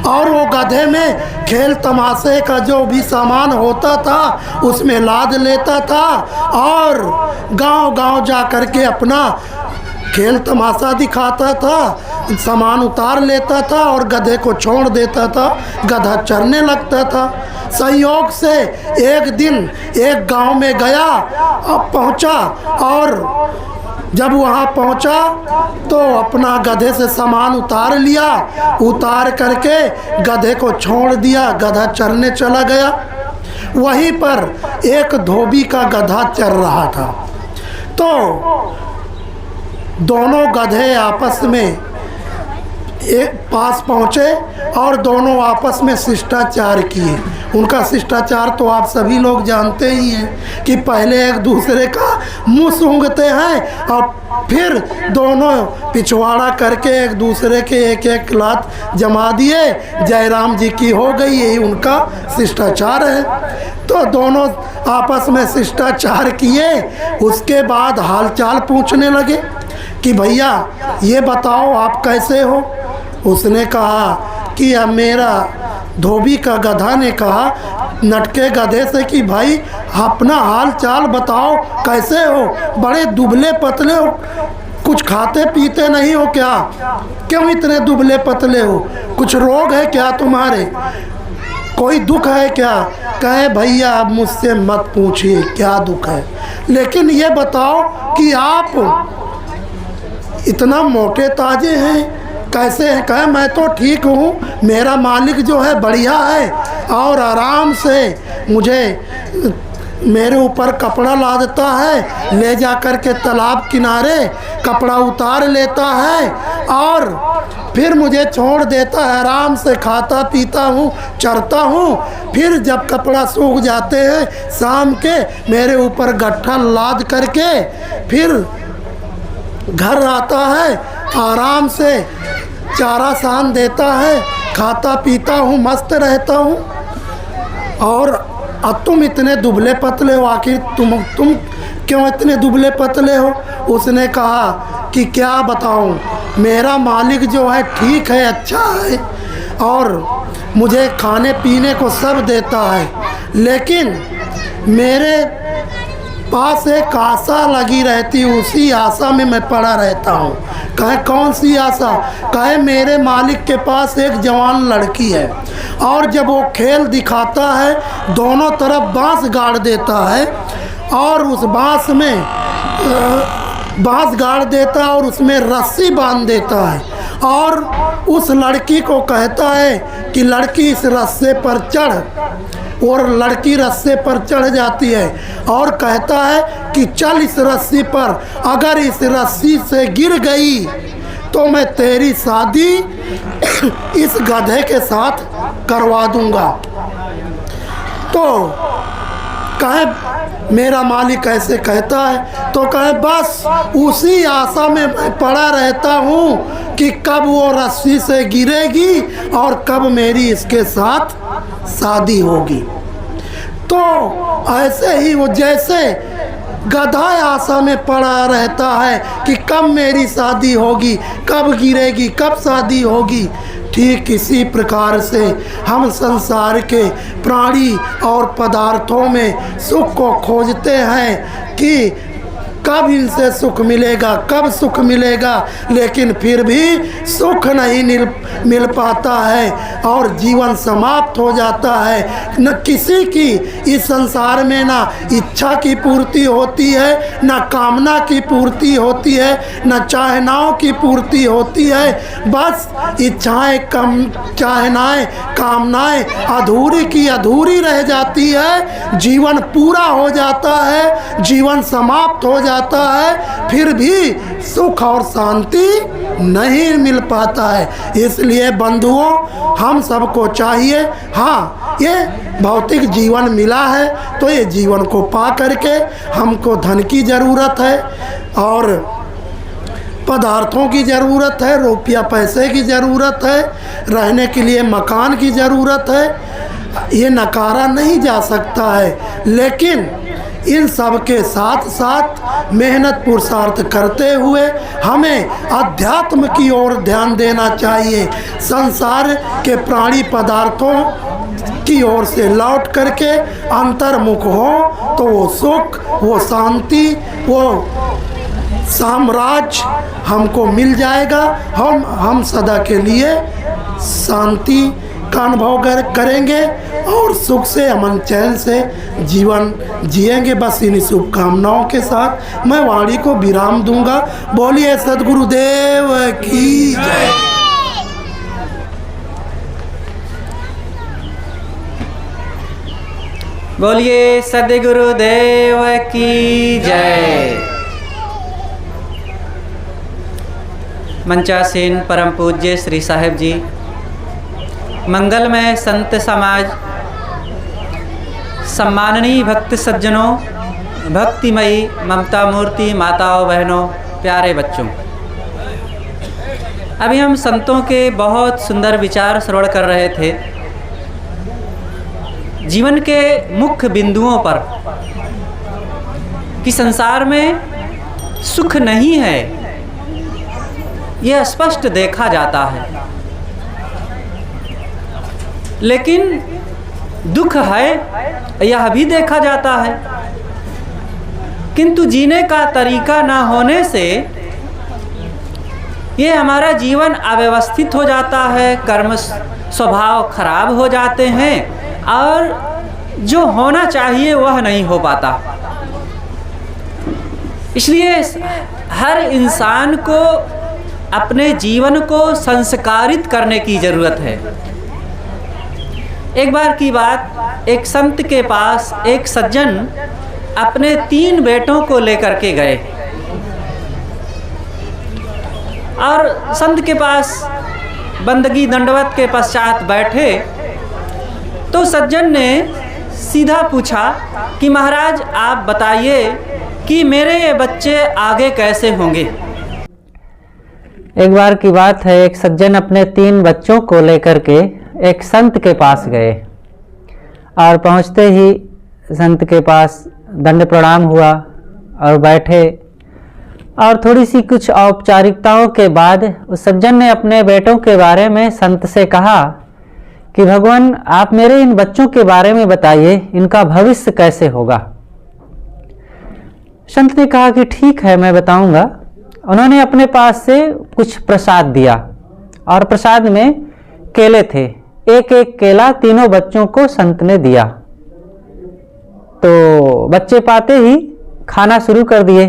और वो गधे में खेल तमाशे का जो भी सामान होता था उसमें लाद लेता था और गांव-गांव जा कर के अपना खेल तमाशा दिखाता था, सामान उतार लेता था और गधे को छोड़ देता था, गधा चरने लगता था। संयोग से एक दिन एक गांव में गया, अब पहुंचा और जब वहां पहुंचा तो अपना गधे से सामान उतार लिया, उतार करके गधे को छोड़ दिया, गधा चरने चला गया। वहीं पर एक धोबी का गधा चर रहा था। तो दोनों गधे आपस में एक पास पहुँचे और दोनों आपस में शिष्टाचार किए। उनका शिष्टाचार तो आप सभी लोग जानते ही हैं कि पहले एक दूसरे का मुंह सूंघते हैं और फिर दोनों पिछवाड़ा करके एक दूसरे के एक लात जमा दिए, जयराम जी की हो गई। यही उनका शिष्टाचार है। तो दोनों आपस में शिष्टाचार किए, उसके बाद हालचाल पूछने लगे कि भैया ये बताओ आप कैसे हो। उसने कहा कि अब मेरा धोबी का गधा ने कहा नटके गधे से कि भाई अपना हाल चाल बताओ, कैसे हो, बड़े दुबले पतले हो, कुछ खाते पीते नहीं हो क्या, क्यों इतने दुबले पतले हो, कुछ रोग है क्या तुम्हारे, कोई दुख है क्या। कहे भैया अब मुझसे मत पूछिए क्या दुख है, लेकिन ये बताओ कि आप इतना मोटे ताजे हैं, कैसे हैं। कहे मैं तो ठीक हूँ, मेरा मालिक जो है बढ़िया है और आराम से मुझे मेरे ऊपर कपड़ा लादता है, ले जा कर के तालाब किनारे कपड़ा उतार लेता है और फिर मुझे छोड़ देता है, आराम से खाता पीता हूँ, चरता हूँ। फिर जब कपड़ा सूख जाते हैं शाम के मेरे ऊपर गट्ठा लाद करके फिर घर आता है, आराम से चारा सान देता है, खाता पीता हूँ, मस्त रहता हूँ। और अब तुम इतने दुबले पतले हो, आखिर तुम क्यों इतने दुबले पतले हो। उसने कहा कि क्या बताऊँ, मेरा मालिक जो है ठीक है, अच्छा है और मुझे खाने पीने को सब देता है, लेकिन मेरे पास एक आशा लगी रहती, उसी आशा में मैं पड़ा रहता हूँ। कहे कौन सी आशा। कहे मेरे मालिक के पास एक जवान लड़की है और जब वो खेल दिखाता है दोनों तरफ बांस गाड़ देता है और उस बांस में बांस गाड़ देता है और उसमें रस्सी बांध देता है और उस लड़की को कहता है कि लड़की इस रस्से पर चढ़, और लड़की रस्से पर चढ़ जाती है और कहता है कि चल इस रस्सी पर, अगर इस रस्सी से गिर गई तो मैं तेरी शादी इस गधे के साथ करवा दूंगा। तो कहे मेरा मालिक ऐसे कहता है, तो कहे बस उसी आशा में मैं पड़ा रहता हूँ कि कब वो रस्सी से गिरेगी और कब मेरी इसके साथ शादी होगी। तो ऐसे ही वो जैसे गधा आशा में पड़ा रहता है कि कब मेरी शादी होगी, कब गिरेगी, कब शादी होगी, ठीक इसी प्रकार से हम संसार के प्राणी और पदार्थों में सुख को खोजते हैं कि कब इनसे सुख मिलेगा, कब सुख मिलेगा, लेकिन फिर भी सुख नहीं मिल पाता है और जीवन समाप्त हो जाता है। न किसी की इस संसार में ना इच्छा की पूर्ति होती है, न कामना की पूर्ति होती है, न चाहनाओं की पूर्ति होती है। बस इच्छाएं कम, चाहनाएं, कामनाएं अधूरी की अधूरी रह जाती है, जीवन पूरा हो जाता है, जीवन समाप्त हो जाता है, फिर भी सुख और शांति नहीं मिल पाता है। इसलिए बंधुओं, हम सबको चाहिए, हाँ ये भौतिक जीवन मिला है तो ये जीवन को पा करके हमको धन की ज़रूरत है और पदार्थों की ज़रूरत है, रुपया पैसे की ज़रूरत है, रहने के लिए मकान की ज़रूरत है, ये नकारा नहीं जा सकता है। लेकिन इन सब के साथ साथ मेहनत पुरुषार्थ करते हुए हमें अध्यात्म की ओर ध्यान देना चाहिए। संसार के प्राणी पदार्थों की ओर से लौट करके अंतर्मुख हो तो वो सुख, वो शांति, वो साम्राज्य हमको मिल जाएगा। हम सदा के लिए शांति का अनुभव करेंगे और सुख से, अमन चैन से जीवन जिएंगे। बस इन्हीं शुभकामनाओं के साथ मैं वाणी को विराम दूंगा। बोलिए सद्गुरुदेव की जय। बोलिए सद्गुरुदेव की जय। मंचासीन परम पूज्य श्री साहेब जी, मंगलमय संत समाज, सम्माननीय भक्त सज्जनों, भक्तिमयी ममता मूर्ति माताओं बहनों, प्यारे बच्चों, अभी हम संतों के बहुत सुंदर विचार श्रवण कर रहे थे जीवन के मुख्य बिंदुओं पर कि संसार में सुख नहीं है, यह स्पष्ट देखा जाता है, लेकिन दुख है यह भी देखा जाता है। किंतु जीने का तरीका ना होने से ये हमारा जीवन अव्यवस्थित हो जाता है, कर्म स्वभाव खराब हो जाते हैं और जो होना चाहिए वह नहीं हो पाता। इसलिए हर इंसान को अपने जीवन को संस्कारित करने की ज़रूरत है। एक बार की बात, एक संत के पास एक सज्जन अपने 3 बेटों को लेकर के गए और संत के पास बंदगी दंडवत के पश्चात बैठे तो सज्जन ने सीधा पूछा कि महाराज आप बताइए कि मेरे ये बच्चे आगे कैसे होंगे। एक बार की बात है, एक सज्जन अपने 3 बच्चों को लेकर के एक संत के पास गए और पहुंचते ही संत के पास दंड प्रणाम हुआ और बैठे और थोड़ी सी कुछ औपचारिकताओं के बाद उस सज्जन ने अपने बेटों के बारे में संत से कहा कि भगवान आप मेरे इन बच्चों के बारे में बताइए, इनका भविष्य कैसे होगा। संत ने कहा कि ठीक है मैं बताऊंगा। उन्होंने अपने पास से कुछ प्रसाद दिया और प्रसाद में केले थे, एक एक केला तीनों बच्चों को संत ने दिया। तो बच्चे पाते ही खाना शुरू कर दिए।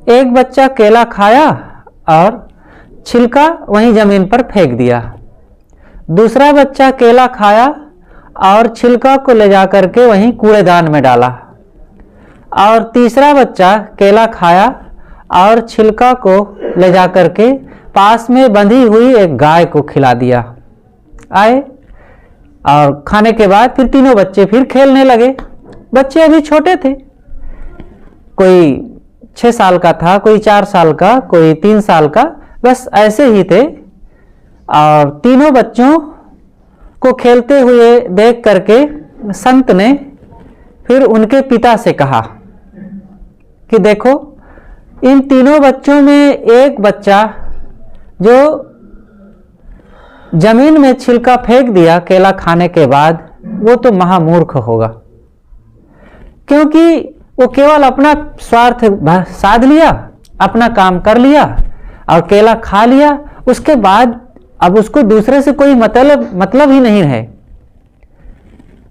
एक बच्चा केला खाया और छिलका वहीं जमीन पर फेंक दिया। दूसरा बच्चा केला खाया और छिलका को ले जा करके वहीं कूड़ेदान में डाला और तीसरा बच्चा केला खाया और छिलका को ले जा करके पास में बंधी हुई एक गाय को खिला दिया। आए और खाने के बाद फिर तीनों बच्चे फिर खेलने लगे। बच्चे अभी छोटे थे, कोई 6 साल का था, कोई 4 साल का, कोई 3 साल का, बस ऐसे ही थे। और तीनों बच्चों को खेलते हुए देख करके संत ने फिर उनके पिता से कहा कि देखो, इन तीनों बच्चों में एक बच्चा जो जमीन में छिलका फेंक दिया केला खाने के बाद, वो तो महामूर्ख होगा, क्योंकि वो केवल अपना स्वार्थ साध लिया, अपना काम कर लिया और केला खा लिया। उसके बाद अब उसको दूसरे से कोई मतलब ही नहीं है।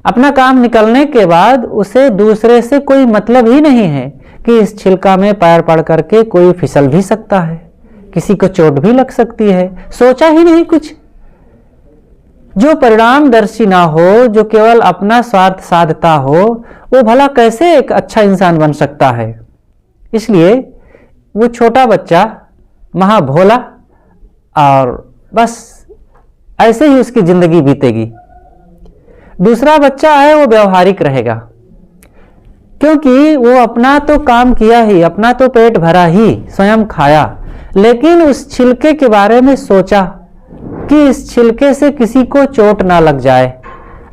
अपना काम निकलने के बाद उसे दूसरे से कोई मतलब ही नहीं है कि इस छिलका में पैर पड़ करके कोई फिसल भी सकता है, किसी को चोट भी लग सकती है। सोचा ही नहीं कुछ। जो परिणामदर्शी ना हो, जो केवल अपना स्वार्थ साधता हो, वो भला कैसे एक अच्छा इंसान बन सकता है। इसलिए वो छोटा बच्चा महाभोला और बस ऐसे ही उसकी जिंदगी बीतेगी। दूसरा बच्चा है वो व्यवहारिक रहेगा, क्योंकि वो अपना तो काम किया ही, अपना तो पेट भरा ही, स्वयं खाया, लेकिन उस छिलके के बारे में सोचा कि इस छिलके से किसी को चोट ना लग जाए।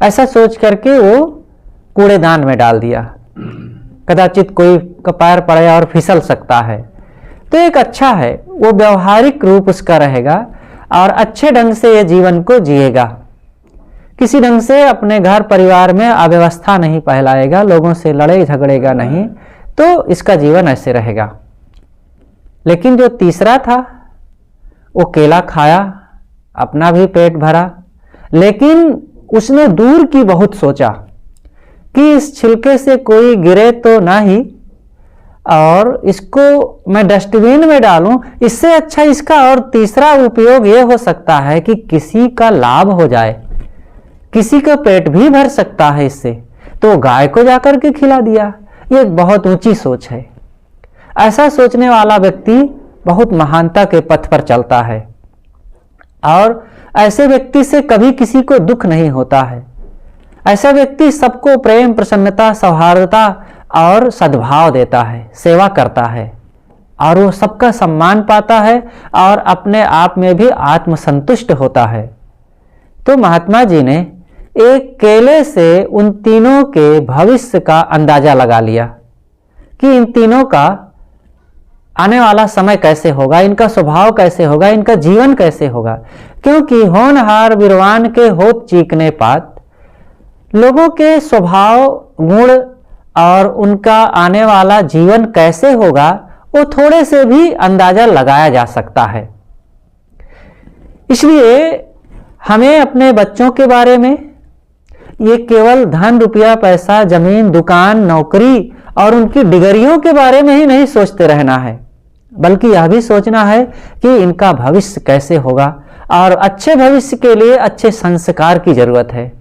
ऐसा सोच करके वो कूड़ेदान में डाल दिया, कदाचित कोई का पैर पड़े और फिसल सकता है। तो एक अच्छा है, वो व्यवहारिक रूप उसका रहेगा और अच्छे ढंग से ये जीवन को जिएगा। किसी ढंग से अपने घर परिवार में अव्यवस्था नहीं फैलाएगा, लोगों से लड़े झगड़ेगा नहीं, तो इसका जीवन ऐसे रहेगा। लेकिन जो तीसरा था वो केला खाया, अपना भी पेट भरा, लेकिन उसने दूर की बहुत सोचा कि इस छिलके से कोई गिरे तो ना ही, और इसको मैं डस्टबिन में डालूं, इससे अच्छा इसका और तीसरा उपयोग ये हो सकता है कि किसी का लाभ हो जाए, किसी का पेट भी भर सकता है इससे, तो गाय को जाकर के खिला दिया। ये एक बहुत ऊंची सोच है। ऐसा सोचने वाला व्यक्ति बहुत महानता के पथ पर चलता है और ऐसे व्यक्ति से कभी किसी को दुख नहीं होता है। ऐसा व्यक्ति सबको प्रेम, प्रसन्नता, सौहार्दता और सद्भाव देता है, सेवा करता है और वो सबका सम्मान पाता है और अपने आप में भी आत्मसंतुष्ट होता है। तो महात्मा जी ने एक केले से उन तीनों के भविष्य का अंदाजा लगा लिया कि इन तीनों का आने वाला समय कैसे होगा, इनका स्वभाव कैसे होगा, इनका जीवन कैसे होगा। क्योंकि होनहार विरवान के होत चीकने पात, लोगों के स्वभाव, गुण और उनका आने वाला जीवन कैसे होगा वो थोड़े से भी अंदाजा लगाया जा सकता है। इसलिए हमें अपने बच्चों के बारे में ये केवल धन, रुपया, पैसा, जमीन, दुकान, नौकरी और उनकी डिग्रियों के बारे में ही नहीं सोचते रहना है, बल्कि यह भी सोचना है कि इनका भविष्य कैसे होगा। और अच्छे भविष्य के लिए अच्छे संस्कार की जरूरत है,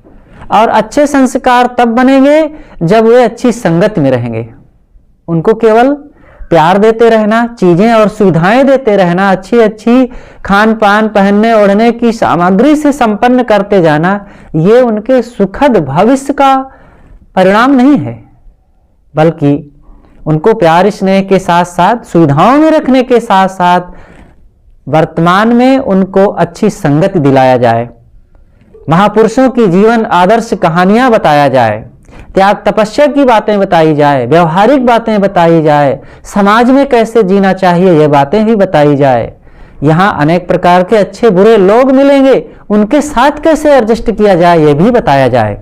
और अच्छे संस्कार तब बनेंगे जब वे अच्छी संगत में रहेंगे। उनको केवल प्यार देते रहना, चीजें और सुविधाएं देते रहना, अच्छी अच्छी खान पान, पहनने ओढ़ने की सामग्री से संपन्न करते जाना, ये उनके सुखद भविष्य का परिणाम नहीं है, बल्कि उनको प्यार स्नेह के साथ साथ, सुविधाओं में रखने के साथ साथ वर्तमान में उनको अच्छी संगति दिलाया जाए, महापुरुषों की जीवन आदर्श कहानियां बताया जाए, त्याग तपस्या की बातें बताई जाए, व्यवहारिक बातें बताई जाए, समाज में कैसे जीना चाहिए ये बातें भी बताई जाए। यहाँ अनेक प्रकार के अच्छे बुरे लोग मिलेंगे, उनके साथ कैसे एडजस्ट किया जाए ये भी बताया जाए।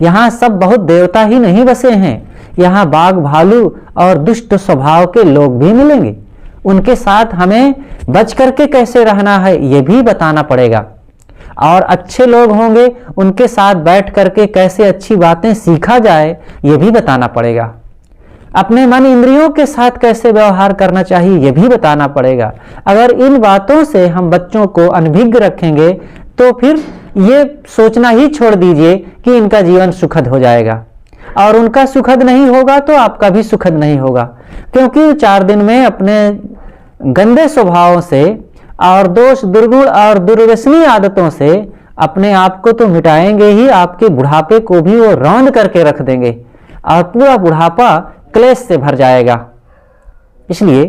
यहाँ सब बहुत देवता ही नहीं बसे हैं, यहाँ बाघ, भालू और दुष्ट स्वभाव के लोग भी मिलेंगे, उनके साथ हमें बच करके कैसे रहना है ये भी बताना पड़ेगा। और अच्छे लोग होंगे, उनके साथ बैठ करके कैसे अच्छी बातें सीखा जाए ये भी बताना पड़ेगा। अपने मन इंद्रियों के साथ कैसे व्यवहार करना चाहिए ये भी बताना पड़ेगा। अगर इन बातों से हम बच्चों को अनभिज्ञ रखेंगे तो फिर ये सोचना ही छोड़ दीजिए कि इनका जीवन सुखद हो जाएगा, और उनका सुखद नहीं होगा तो आपका भी सुखद नहीं होगा। क्योंकि 4 दिन में अपने गंदे स्वभावों से और दोष, दुर्गुण और दुर्व्यसनी आदतों से अपने आप को तो मिटाएंगे ही, आपके बुढ़ापे को भी वो रौंद करके रख देंगे और पूरा बुढ़ापा क्लेश से भर जाएगा। इसलिए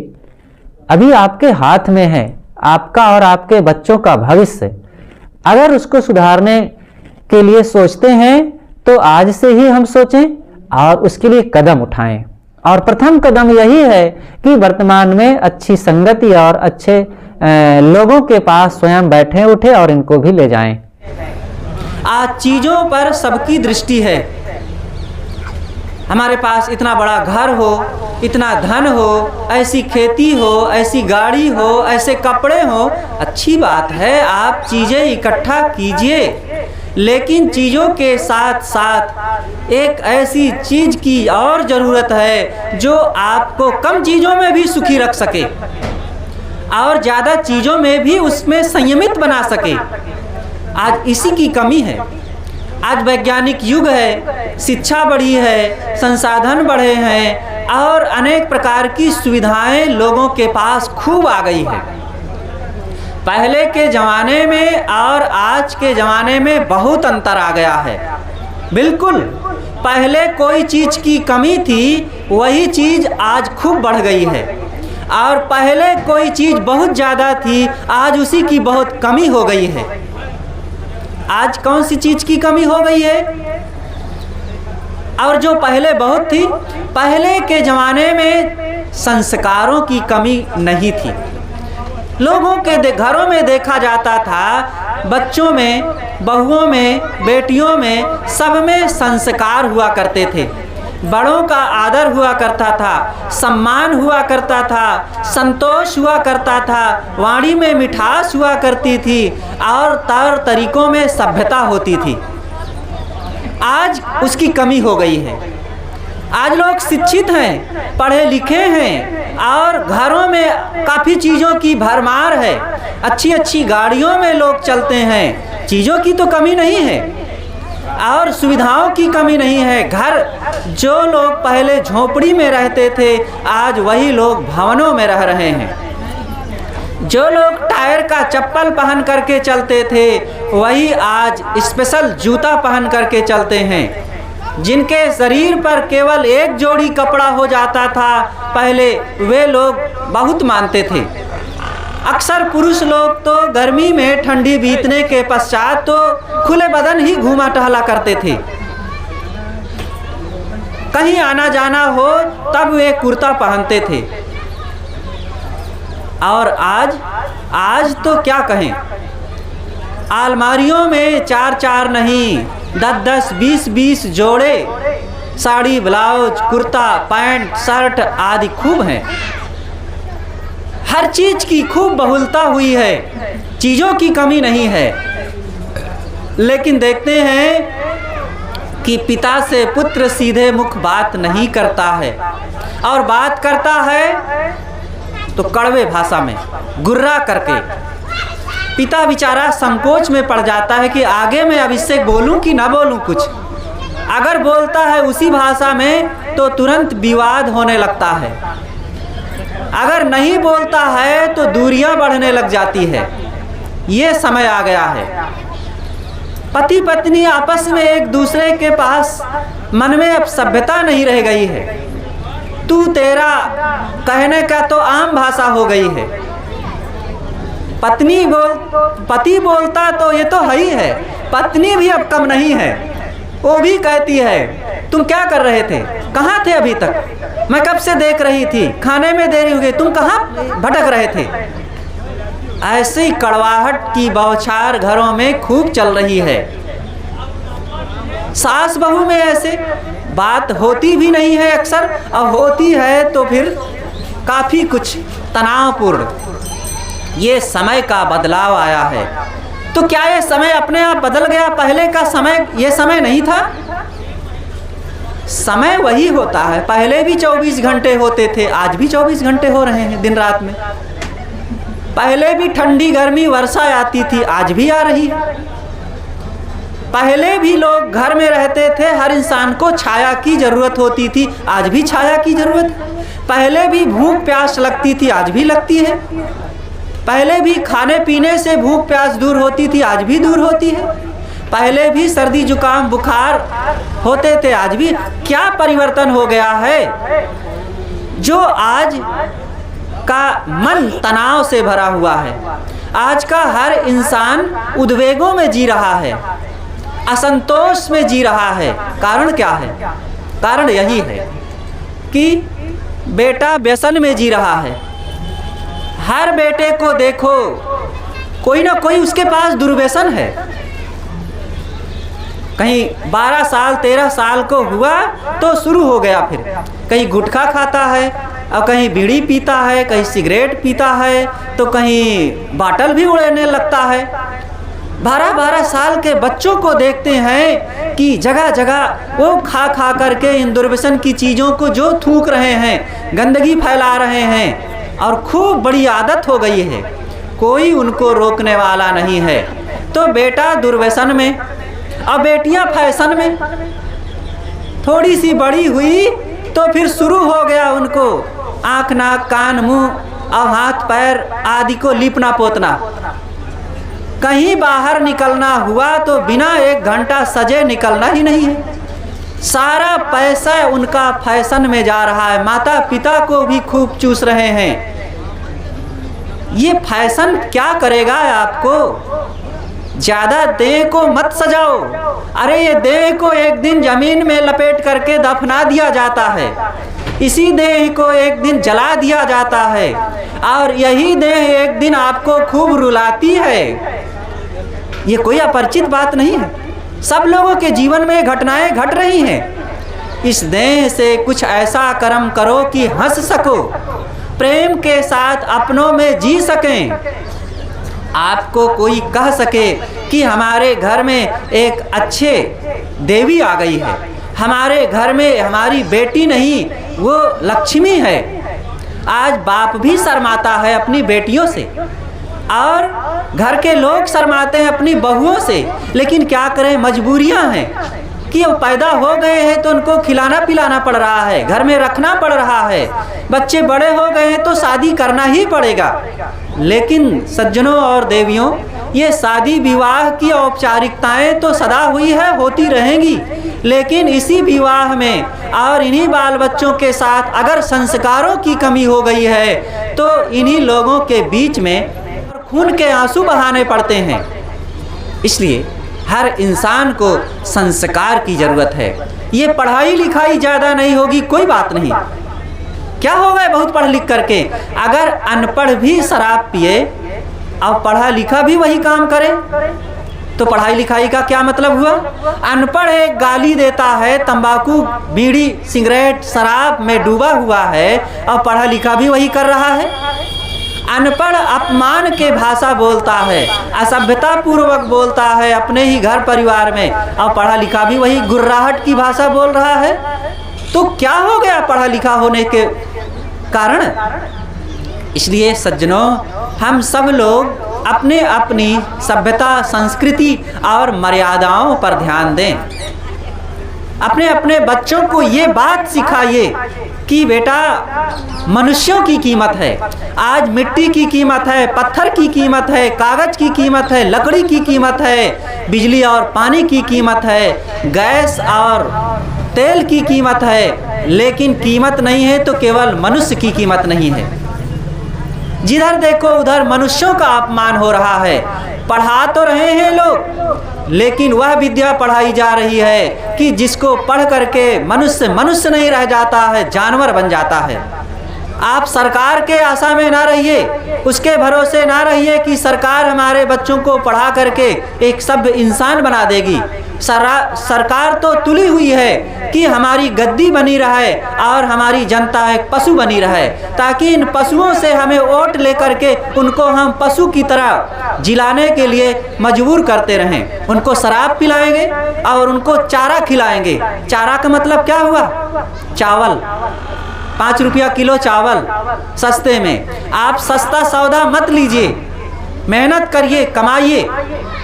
अभी आपके हाथ में है आपका और आपके बच्चों का भविष्य। अगर उसको सुधारने के लिए सोचते हैं तो आज से ही हम सोचें और उसके लिए कदम उठाएं। और प्रथम कदम यही है कि वर्तमान में अच्छी संगति और अच्छे लोगों के पास स्वयं बैठे उठे और इनको भी ले जाएं। आज चीज़ों पर सबकी दृष्टि है। हमारे पास इतना बड़ा घर हो, इतना धन हो, ऐसी खेती हो, ऐसी गाड़ी हो, ऐसे कपड़े हो, अच्छी बात है, आप चीज़ें इकट्ठा कीजिए, लेकिन चीज़ों के साथ साथ एक ऐसी चीज़ की और ज़रूरत है जो आपको कम चीज़ों में भी सुखी रख सके और ज़्यादा चीज़ों में भी उसमें संयमित बना सके। आज इसी की कमी है। आज वैज्ञानिक युग है, शिक्षा बढ़ी है, संसाधन बढ़े हैं और अनेक प्रकार की सुविधाएं लोगों के पास खूब आ गई है। पहले के ज़माने में और आज के ज़माने में बहुत अंतर आ गया है। बिल्कुल, पहले कोई चीज़ की कमी थी, वही चीज़ आज खूब बढ़ गई है, और पहले कोई चीज़ बहुत ज़्यादा थी, आज उसी की बहुत कमी हो गई है। आज कौन सी चीज़ की कमी हो गई है? और जो पहले बहुत थी, पहले के ज़माने में संस्कारों की कमी नहीं थी। लोगों के घरों में देखा जाता था, बच्चों में, बहुओं में, बेटियों में, सब में संस्कार हुआ करते थे। बड़ों का आदर हुआ करता था, सम्मान हुआ करता था, संतोष हुआ करता था, वाणी में मिठास हुआ करती थी और तौर तरीकों में सभ्यता होती थी। आज उसकी कमी हो गई है। आज लोग शिक्षित हैं, पढ़े लिखे हैं और घरों में काफ़ी चीज़ों की भरमार है, अच्छी अच्छी गाड़ियों में लोग चलते हैं। चीज़ों की तो कमी नहीं है और सुविधाओं की कमी नहीं है। घर जो लोग पहले झोपड़ी में रहते थे, आज वही लोग भवनों में रह रहे हैं। जो लोग टायर का चप्पल पहन करके चलते थे, वही आज स्पेशल जूता पहन करके चलते हैं। जिनके शरीर पर केवल एक जोड़ी कपड़ा हो जाता था, पहले वे लोग बहुत मानते थे। अक्सर पुरुष लोग तो गर्मी में ठंडी बीतने के पश्चात तो खुले बदन ही घूमा टहला करते थे। कहीं आना जाना हो तब वे कुर्ता पहनते थे। और आज तो क्या कहें, अलमारियों में 4-4 नहीं 10-10, 20-20 जोड़े sari, blouse, kurta, pant, shirt आदि खूब हैं। हर चीज़ की खूब बहुलता हुई है, चीज़ों की कमी नहीं है। लेकिन देखते हैं कि पिता से पुत्र सीधे मुख बात नहीं करता है, और बात करता है तो कड़वे भाषा में, गुर्रा करके। पिता बेचारा संकोच में पड़ जाता है कि आगे मैं अब इससे बोलूं कि ना बोलूं कुछ। अगर बोलता है उसी भाषा में तो तुरंत विवाद होने लगता है। अगर नहीं बोलता है तो दूरियां बढ़ने लग जाती है। ये समय आ गया है। पति पत्नी आपस में एक दूसरे के पास मन में अब सभ्यता नहीं रह गई है। तू तेरा कहने का तो आम भाषा हो गई है। पति बोलता तो ये तो है ही है, पत्नी भी अब कम नहीं है। वो भी कहती है तुम क्या कर रहे थे, कहाँ थे अभी तक, मैं कब से देख रही थी, खाने में देरी हो गई, तुम कहाँ भटक रहे थे। ऐसी कड़वाहट की बौछार घरों में खूब चल रही है। सास बहू में ऐसे बात होती भी नहीं है अक्सर, और होती है तो फिर काफ़ी कुछ तनावपूर्ण। ये समय का बदलाव आया है। तो क्या ये समय अपने आप बदल गया? पहले का समय ये समय नहीं था। समय वही होता है। पहले भी 24 घंटे होते थे, आज भी 24 घंटे हो रहे हैं दिन रात में। पहले भी ठंडी गर्मी वर्षा आती थी, आज भी आ रही है। पहले भी लोग घर में रहते थे, हर इंसान को छाया की ज़रूरत होती थी, आज भी छाया की ज़रूरत है। पहले भी भूख प्यास लगती थी, आज भी लगती है। पहले भी खाने पीने से भूख प्यास दूर होती थी, आज भी दूर होती है। पहले भी सर्दी जुकाम बुखार होते थे, आज भी। क्या परिवर्तन हो गया है जो आज का मन तनाव से भरा हुआ है? आज का हर इंसान उद्वेगों में जी रहा है, असंतोष में जी रहा है। कारण क्या है? कारण यही है कि बेटा व्यसन में जी रहा है। हर बेटे को देखो, कोई ना कोई उसके पास दुर्व्यसन है। कहीं 12 साल 13 साल को हुआ तो शुरू हो गया, फिर कहीं गुटखा खाता है और कहीं बीड़ी पीता है, कहीं सिगरेट पीता है, तो कहीं बाटल भी उड़ने लगता है। 12-12 साल के बच्चों को देखते हैं कि जगह जगह वो खा खा करके इन दुर्व्यसन की चीज़ों को जो थूक रहे हैं, गंदगी फैला रहे हैं और खूब बड़ी आदत हो गई है, कोई उनको रोकने वाला नहीं है। तो बेटा दुर्व्यसन में और बेटियां फैशन में। थोड़ी सी बड़ी हुई तो फिर शुरू हो गया उनको आँख नाक कान मुंह और हाथ पैर आदि को लिपना पोतना। कहीं बाहर निकलना हुआ तो बिना 1 घंटा सजे निकलना ही नहीं है। सारा पैसा उनका फैशन में जा रहा है, माता पिता को भी खूब चूस रहे हैं। ये फैशन क्या करेगा आपको? ज़्यादा देह को मत सजाओ। अरे ये देह को एक दिन ज़मीन में लपेट करके दफना दिया जाता है, इसी देह को एक दिन जला दिया जाता है और यही देह एक दिन आपको खूब रुलाती है। ये कोई अपरिचित बात नहीं है, सब लोगों के जीवन में घटनाएं घट रही हैं। इस देह से कुछ ऐसा कर्म करो कि हंस सको, प्रेम के साथ अपनों में जी सकें। आपको कोई कह सके कि हमारे घर में एक अच्छे देवी आ गई है, हमारे घर में हमारी बेटी नहीं वो लक्ष्मी है। आज बाप भी शर्माता है अपनी बेटियों से और घर के लोग शर्माते हैं अपनी बहुओं से, लेकिन क्या करें, मजबूरियां हैं कि वो पैदा हो गए हैं तो उनको खिलाना पिलाना पड़ रहा है, घर में रखना पड़ रहा है। बच्चे बड़े हो गए हैं तो शादी करना ही पड़ेगा। लेकिन सज्जनों और देवियों, ये शादी विवाह की औपचारिकताएं तो सदा हुई है, होती रहेंगी, लेकिन इसी विवाह में और इन्हीं बाल बच्चों के साथ अगर संस्कारों की कमी हो गई है तो इन्हीं लोगों के बीच में खून के आंसू बहाने पड़ते हैं। इसलिए हर इंसान को संस्कार की ज़रूरत है। ये पढ़ाई लिखाई ज़्यादा नहीं होगी कोई बात नहीं, क्या हो गए बहुत पढ़ लिख करके? अगर अनपढ़ भी शराब पिए और पढ़ा लिखा भी वही काम करे तो पढ़ाई लिखाई का क्या मतलब हुआ? अनपढ़ एक गाली देता है, तंबाकू बीड़ी सिगरेट शराब में डूबा हुआ है और पढ़ा लिखा भी वही कर रहा है। अनपढ़ अपमान के भाषा बोलता है, असभ्यता पूर्वक बोलता है अपने ही घर परिवार में, और पढ़ा लिखा भी वही गुर्राहट की भाषा बोल रहा है। तो क्या हो गया पढ़ा लिखा होने के कारण? इसलिए सज्जनों, हम सब लोग अपने अपनी सभ्यता संस्कृति और मर्यादाओं पर ध्यान दें। अपने अपने बच्चों को ये बात सिखाइए कि बेटा मनुष्यों की कीमत है। आज मिट्टी की कीमत है, पत्थर की कीमत है, कागज़ की कीमत है, लकड़ी की कीमत है, बिजली और पानी की कीमत है, गैस और तेल की कीमत है, लेकिन कीमत नहीं है तो केवल मनुष्य की कीमत नहीं है। जिधर देखो उधर मनुष्यों का अपमान हो रहा है। पढ़ा तो रहे हैं लोग, लेकिन वह विद्या पढ़ाई जा रही है कि जिसको पढ़ करके मनुष्य मनुष्य नहीं रह जाता है, जानवर बन जाता है। आप सरकार के आशा में ना रहिए, उसके भरोसे ना रहिए कि सरकार हमारे बच्चों को पढ़ा करके एक सभ्य इंसान बना देगी। सरकार तो तुली हुई है कि हमारी गद्दी बनी रहे और हमारी जनता एक पशु बनी रहे, ताकि इन पशुओं से हमें वोट लेकर के उनको हम पशु की तरह जिलाने के लिए मजबूर करते रहें। उनको शराब पिलाएंगे और उनको चारा खिलाएंगे। चारा का मतलब क्या हुआ? चावल, 5 रुपया किलो चावल सस्ते में। आप सस्ता सौदा मत लीजिए, मेहनत करिए, कमाइए,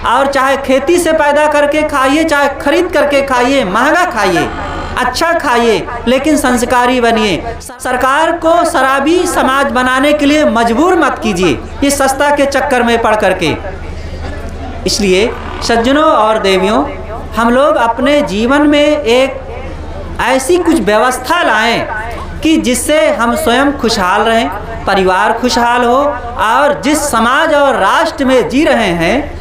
और चाहे खेती से पैदा करके खाइए, चाहे खरीद करके खाइए, महंगा खाइए। अच्छा खाइए लेकिन संस्कारी बनिए। सरकार को शराबी समाज बनाने के लिए मजबूर मत कीजिए ये सस्ता के चक्कर में पड़ करके। इसलिए सज्जनों और देवियों, हम लोग अपने जीवन में एक ऐसी कुछ व्यवस्था लाएं कि जिससे हम स्वयं खुशहाल रहें, परिवार खुशहाल हो और जिस समाज और राष्ट्र में जी रहे हैं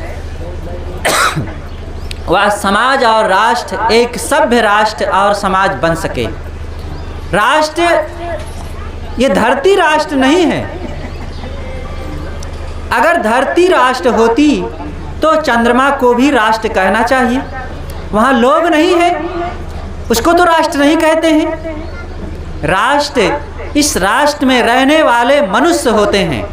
वह समाज और राष्ट्र एक सभ्य राष्ट्र और समाज बन सके। राष्ट्र ये धरती राष्ट्र नहीं है। अगर धरती राष्ट्र होती तो चंद्रमा को भी राष्ट्र कहना चाहिए। वहाँ लोग नहीं है, उसको तो राष्ट्र नहीं कहते हैं। राष्ट्र, इस राष्ट्र में रहने वाले मनुष्य होते हैं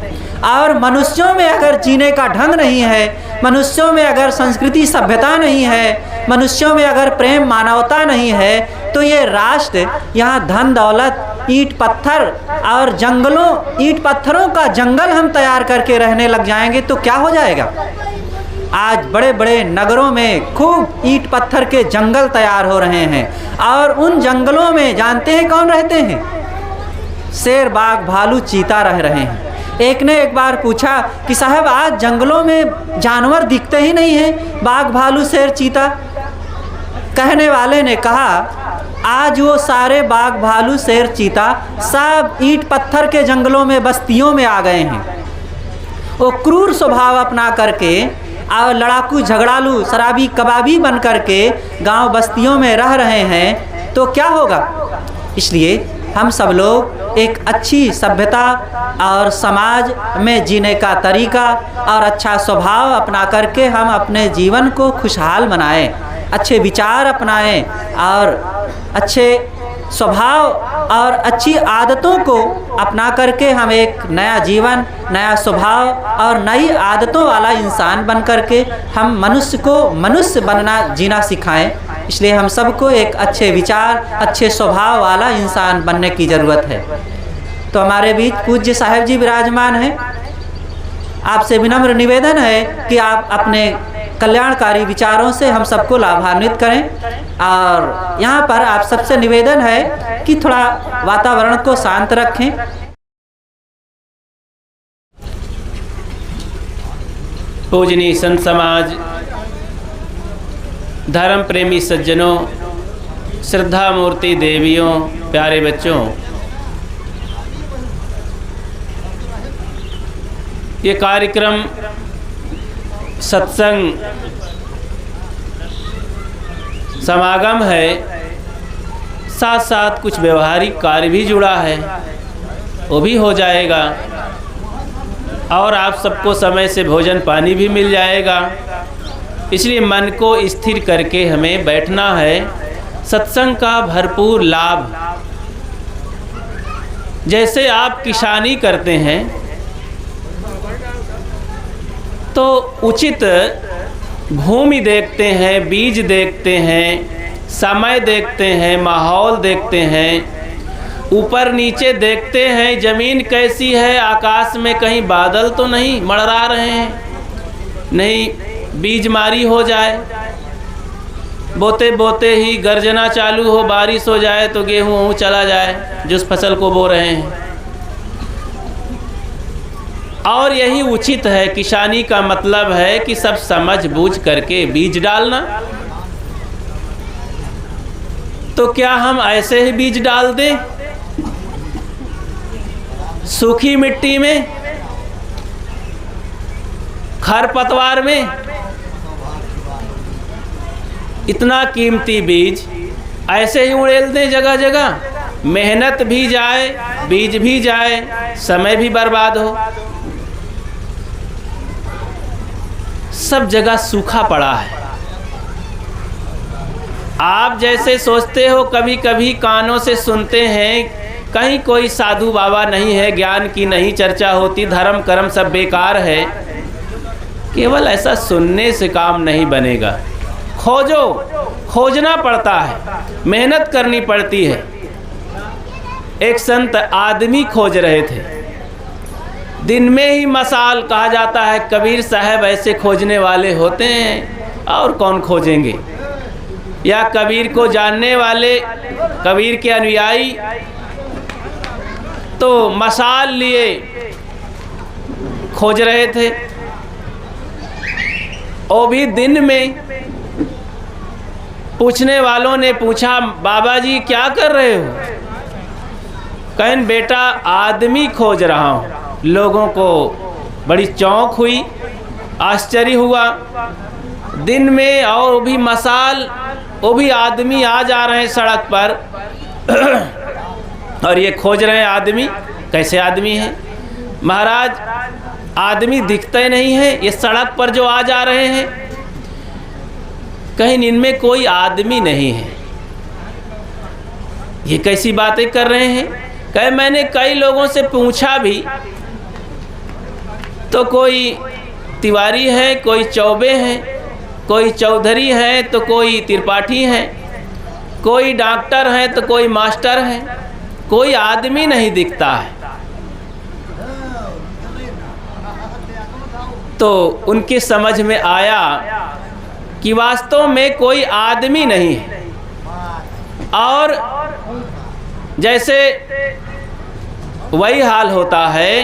और मनुष्यों में अगर जीने का ढंग नहीं है, मनुष्यों में अगर संस्कृति सभ्यता नहीं है, मनुष्यों में अगर प्रेम मानवता नहीं है, तो ये राष्ट्र यहाँ धन दौलत, ईंट पत्थर और जंगलों, ईंट पत्थरों का जंगल हम तैयार करके रहने लग जाएंगे तो क्या हो जाएगा। आज बड़े बड़े नगरों में खूब ईंट पत्थर के जंगल तैयार हो रहे हैं और उन जंगलों में जानते हैं कौन रहते हैं? शेर, बाघ, भालू, चीता रह रहे हैं। एक ने एक बार पूछा कि साहब आज जंगलों में जानवर दिखते ही नहीं हैं, बाघ, भालू, शेर, चीता। कहने वाले ने कहा आज वो सारे बाघ, भालू, शेर, चीता सब ईंट पत्थर के जंगलों में, बस्तियों में आ गए हैं। वो क्रूर स्वभाव अपना करके और लड़ाकू, झगड़ालू, शराबी, कबाबी बन करके गांव बस्तियों में रह रहे हैं तो क्या होगा। इसलिए हम सब लोग एक अच्छी सभ्यता और समाज में जीने का तरीका और अच्छा स्वभाव अपना करके हम अपने जीवन को खुशहाल बनाएं, अच्छे विचार अपनाएं और अच्छे स्वभाव और अच्छी आदतों को अपना करके हम एक नया जीवन, नया स्वभाव और नई आदतों वाला इंसान बन करके हम मनुष्य को मनुष्य बनना, जीना सिखाएं। इसलिए हम सबको एक अच्छे विचार, अच्छे स्वभाव वाला इंसान बनने की ज़रूरत है। तो हमारे बीच पूज्य साहेब जी विराजमान हैं। आपसे विनम्र निवेदन है कि आप अपने कल्याणकारी विचारों से हम सबको लाभान्वित करें और यहाँ पर आप सबसे निवेदन है कि थोड़ा वातावरण को शांत रखें। पूजनीय संत समाज, धर्म प्रेमी सज्जनों, श्रद्धा मूर्ति देवियों, प्यारे बच्चों, ये कार्यक्रम सत्संग समागम है, साथ साथ कुछ व्यवहारिक कार्य भी जुड़ा है, वो भी हो जाएगा और आप सबको समय से भोजन पानी भी मिल जाएगा। इसलिए मन को स्थिर करके हमें बैठना है। सत्संग का भरपूर लाभ, जैसे आप किसानी करते हैं तो उचित भूमि देखते हैं, बीज देखते हैं, समय देखते हैं, माहौल देखते हैं, ऊपर नीचे देखते हैं ज़मीन कैसी है, आकाश में कहीं बादल तो नहीं मंडरा रहे हैं, नहीं बीज मारी हो जाए, बोते बोते ही गर्जना चालू हो, बारिश हो जाए तो गेहूँ चला जाए जिस फसल को बो रहे हैं। और यही उचित है। किसानी का मतलब है कि सब समझ बूझ करके बीज डालना। तो क्या हम ऐसे ही बीज डाल दें सूखी मिट्टी में, खरपतवार में? इतना कीमती बीज ऐसे ही उड़ेल दें जगह जगह? मेहनत भी जाए, बीज भी जाए, समय भी बर्बाद हो, सब जगह सूखा पड़ा है। आप जैसे सोचते हो, कभी कभी कानों से सुनते हैं कहीं कोई साधु बाबा नहीं है, ज्ञान की नहीं चर्चा होती, धर्म कर्म सब बेकार है। केवल ऐसा सुनने से काम नहीं बनेगा। खोजो, खोजना पड़ता है, मेहनत करनी पड़ती है। एक संत आदमी खोज रहे थे, दिन में ही मसाल कहा जाता है। कबीर साहब ऐसे खोजने वाले होते हैं, और कौन खोजेंगे। या कबीर को जानने वाले, कबीर के अनुयायी तो मशाल लिए खोज रहे थे। वो भी दिन में। पूछने वालों ने पूछा, बाबा जी क्या कर रहे हो? कहन बेटा आदमी खोज रहा हूँ। लोगों को बड़ी चौंक हुई, आश्चर्य हुआ। दिन में और वो भी मशाल, वो भी आदमी आ जा रहे हैं सड़क पर और ये खोज रहे हैं आदमी। कैसे आदमी हैं महाराज? आदमी दिखते नहीं हैं, ये सड़क पर जो आ जा रहे हैं, कहीं इनमें कोई आदमी नहीं है। ये कैसी बातें कर रहे हैं? कहे मैंने कई लोगों से पूछा भी, तो कोई तिवारी है, कोई चौबे हैं, कोई चौधरी हैं, तो कोई त्रिपाठी हैं, कोई डॉक्टर हैं, तो कोई मास्टर हैं, कोई आदमी नहीं दिखता है। तो उनकी समझ में आया कि वास्तव में कोई आदमी नहीं है। और जैसे वही हाल होता है,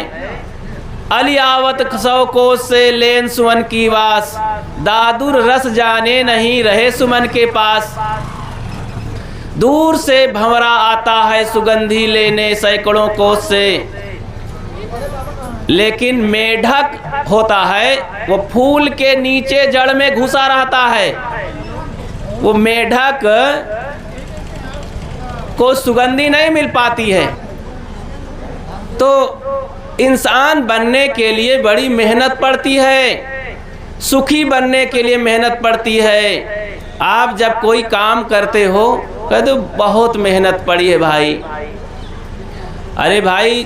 अलियावत सौ कोस से लेन सुमन की वास, दादुर रस जाने नहीं रहे सुमन के पास। दूर से भंवरा आता है सुगंधी लेने सैकड़ों कोस से, लेकिन मेढक होता है वो फूल के नीचे जड़ में घुसा रहता है। वो मेढक को सुगंधी नहीं मिल पाती है। तो इंसान बनने के लिए बड़ी मेहनत पड़ती है, सुखी बनने के लिए मेहनत पड़ती है। आप जब कोई काम करते हो कहते तो बहुत मेहनत पड़ी है भाई। अरे भाई,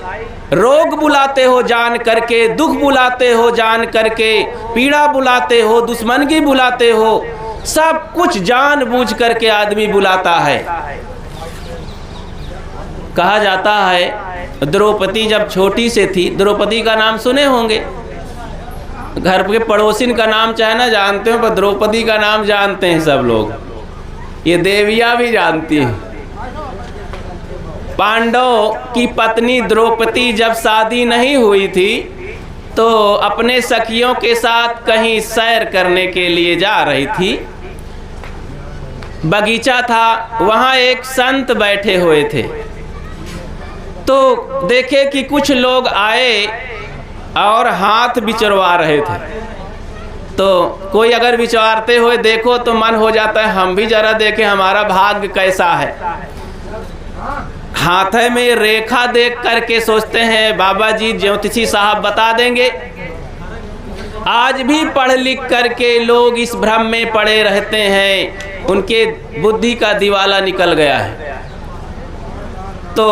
रोग बुलाते हो जान करके, दुख बुलाते हो जान करके, पीड़ा बुलाते हो, दुश्मनगी बुलाते हो, सब कुछ जान बूझ करके आदमी बुलाता है। कहा जाता है द्रौपदी जब छोटी से थी, द्रौपदी का नाम सुने होंगे, घर के पड़ोसिन का नाम चाहे ना जानते हो, पर द्रौपदी का नाम जानते हैं सब लोग। ये देवियाँ भी जानती हैं। पांडव की पत्नी द्रौपदी जब शादी नहीं हुई थी तो अपने सखियों के साथ कहीं सैर करने के लिए जा रही थी। बगीचा था, वहाँ एक संत बैठे हुए थे। तो देखे कि कुछ लोग आए और हाथ बिचरवा रहे थे। तो कोई अगर विचारते हुए देखो तो मन हो जाता है हम भी जरा देखें हमारा भाग्य कैसा है। हाथ में रेखा देख करके सोचते हैं बाबा जी ज्योतिषी साहब बता देंगे। आज भी पढ़ लिख करके लोग इस भ्रम में पड़े रहते हैं, उनके बुद्धि का दिवाला निकल गया है। तो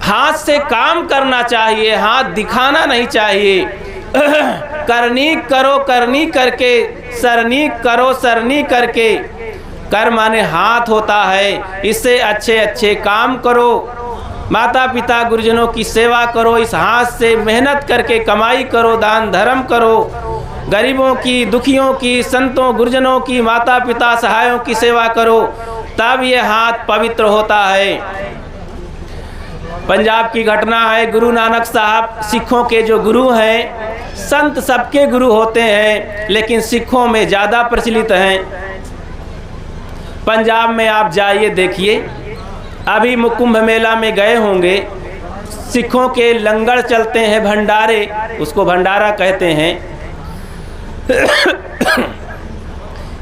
हाथ से काम करना चाहिए, हाथ दिखाना नहीं चाहिए। करनी करो करनी करके, सरनी करो सरनी करके। कर माने हाथ होता है, इससे अच्छे अच्छे काम करो, माता पिता गुरुजनों की सेवा करो, इस हाथ से मेहनत करके कमाई करो, दान धर्म करो, गरीबों की, दुखियों की, संतों गुरुजनों की, माता पिता सहायों की सेवा करो, तब ये हाथ पवित्र होता है। पंजाब की घटना है, गुरु नानक साहब सिखों के जो गुरु हैं, संत सबके गुरु होते हैं लेकिन सिखों में ज़्यादा प्रचलित हैं। पंजाब में आप जाइए देखिए, अभी कुंभ मेला में गए होंगे, सिखों के लंगर चलते हैं, भंडारे, उसको भंडारा कहते हैं।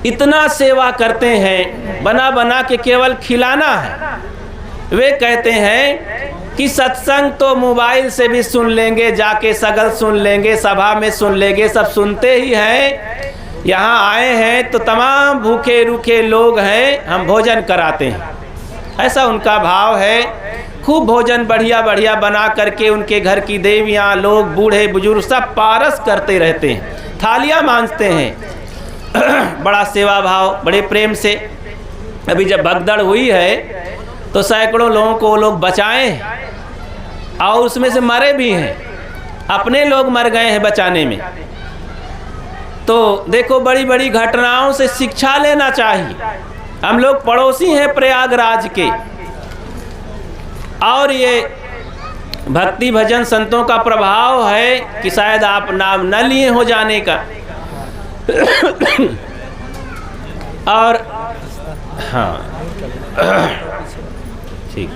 इतना सेवा करते हैं, बना बना के केवल खिलाना है। वे कहते हैं कि सत्संग तो मोबाइल से भी सुन लेंगे, जाके सगल सुन लेंगे, सभा में सुन लेंगे, सब सुनते ही हैं। यहाँ आए हैं तो तमाम भूखे रूखे लोग हैं, हम भोजन कराते हैं, ऐसा उनका भाव है। खूब भोजन बढ़िया बढ़िया बना करके उनके घर की देवियाँ, लोग, बूढ़े बुजुर्ग सब पारस करते रहते हैं, थालियाँ मांजते हैं। बड़ा सेवा भाव, बड़े प्रेम से। अभी जब भगदड़ हुई है तो सैकड़ों लोगों को वो लोग बचाए और उसमें से मरे भी हैं, अपने लोग मर गए हैं बचाने में। तो देखो बड़ी बड़ी घटनाओं से शिक्षा लेना चाहिए। हम लोग पड़ोसी हैं प्रयागराज के, और ये भक्ति भजन संतों का प्रभाव है कि शायद आप नाम न लिए हो जाने का। और हाँ ठीक,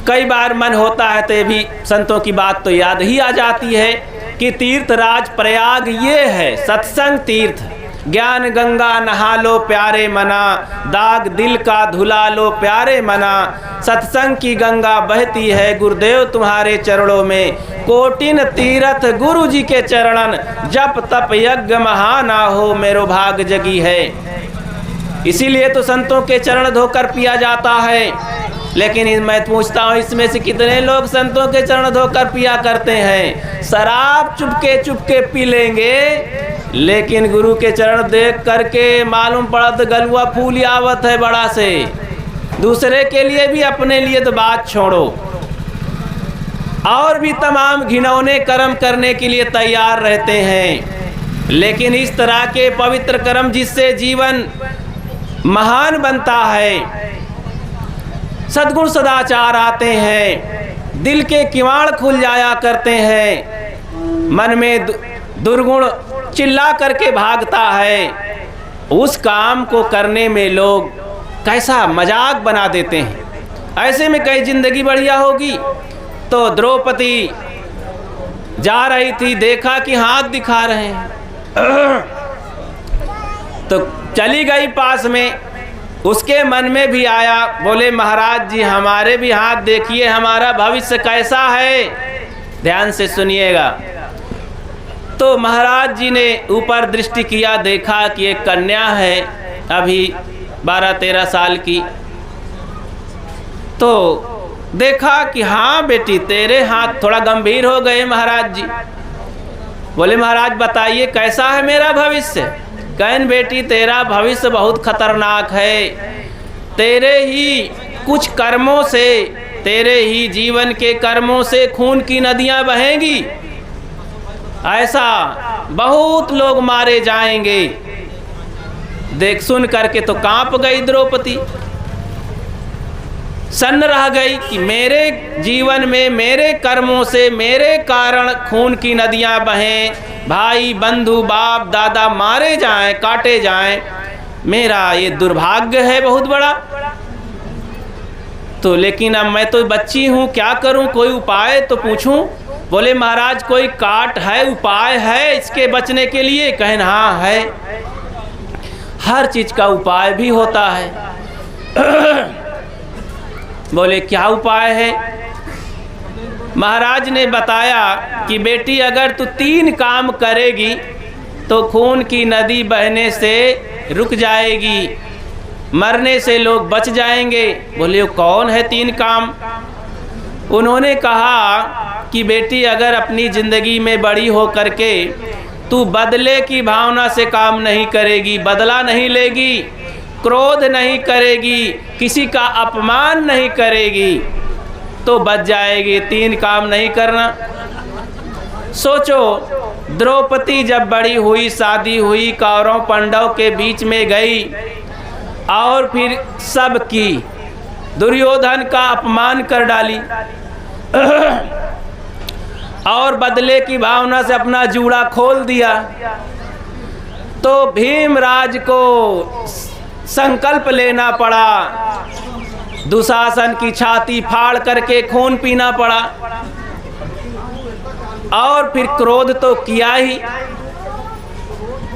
कई बार मन होता है तो ये भी संतों की बात तो याद ही आ जाती है कि तीर्थराज प्रयाग ये है सत्संग तीर्थ। ज्ञान गंगा नहा लो प्यारे मना, दाग दिल का धुला लो प्यारे मना। सत्संग की गंगा बहती है गुरुदेव तुम्हारे चरणों में, कोटिन तीर्थ गुरु जी के चरणन, जप तप यज्ञ महाना हो मेरो भाग जगी है। इसीलिए तो संतों के चरण धोकर पिया जाता है। लेकिन मैं पूछता हूँ इसमें से कितने लोग संतों के चरण धोकर पिया करते हैं? शराब चुपके चुपके पी लेंगे, लेकिन गुरु के चरण देख करके मालूम पड़ा तो गलुआ फूल आवत है बड़ा से। दूसरे के लिए भी अपने लिए तो बात छोड़ो, और भी तमाम घिनौने कर्म करने के लिए तैयार रहते हैं। लेकिन इस तरह के पवित्र कर्म जिससे जीवन महान बनता है, सद्गुण सदाचार आते हैं, दिल के किवाड़ खुल जाया करते हैं, मन में दुर्गुण चिल्ला करके भागता है, उस काम को करने में लोग कैसा मजाक बना देते हैं। ऐसे में कई जिंदगी बढ़िया होगी। तो द्रौपदी जा रही थी, देखा कि हाथ दिखा रहे हैं, तो चली गई पास में। उसके मन में भी आया, बोले महाराज जी हमारे भी हाथ देखिए, हमारा भविष्य कैसा है, ध्यान से सुनिएगा। तो महाराज जी ने ऊपर दृष्टि किया, देखा कि एक कन्या है अभी 12-13 साल की। तो देखा कि हाँ बेटी तेरे हाथ थोड़ा गंभीर हो गए महाराज जी। बोले महाराज बताइए कैसा है मेरा भविष्य? कहन बेटी तेरा भविष्य बहुत खतरनाक है, तेरे ही कुछ कर्मों से, तेरे ही जीवन के कर्मों से खून की नदियां बहेंगी, ऐसा बहुत लोग मारे जाएंगे। देख सुन करके तो कांप गई द्रौपदी, सन्न रह गई कि मेरे जीवन में मेरे कर्मों से मेरे कारण खून की नदियां बहें, भाई बंधु बाप दादा मारे जाएं, काटे जाएं, मेरा ये दुर्भाग्य है बहुत बड़ा। तो लेकिन अब मैं तो बच्ची हूँ, क्या करूँ, कोई उपाय तो पूछूं। बोले महाराज कोई काट है, उपाय है इसके बचने के लिए? कहन हाँ है, हर चीज का उपाय भी होता है। बोले क्या उपाय है? महाराज ने बताया कि बेटी अगर तू 3 काम करेगी तो खून की नदी बहने से रुक जाएगी, मरने से लोग बच जाएंगे। बोले वो कौन है 3 काम? उन्होंने कहा कि बेटी अगर अपनी ज़िंदगी में बड़ी हो करके तू बदले की भावना से काम नहीं करेगी, बदला नहीं लेगी, क्रोध नहीं करेगी, किसी का अपमान नहीं करेगी, तो बच जाएगी। 3 काम नहीं करना। सोचो द्रौपदी जब बड़ी हुई, शादी हुई, कौरव पांडव के बीच में गई और फिर सब की दुर्योधन का अपमान कर डाली और बदले की भावना से अपना जूड़ा खोल दिया, तो भीमराज को संकल्प लेना पड़ा, दुशासन की छाती फाड़ करके खून पीना पड़ा। और फिर क्रोध तो किया ही,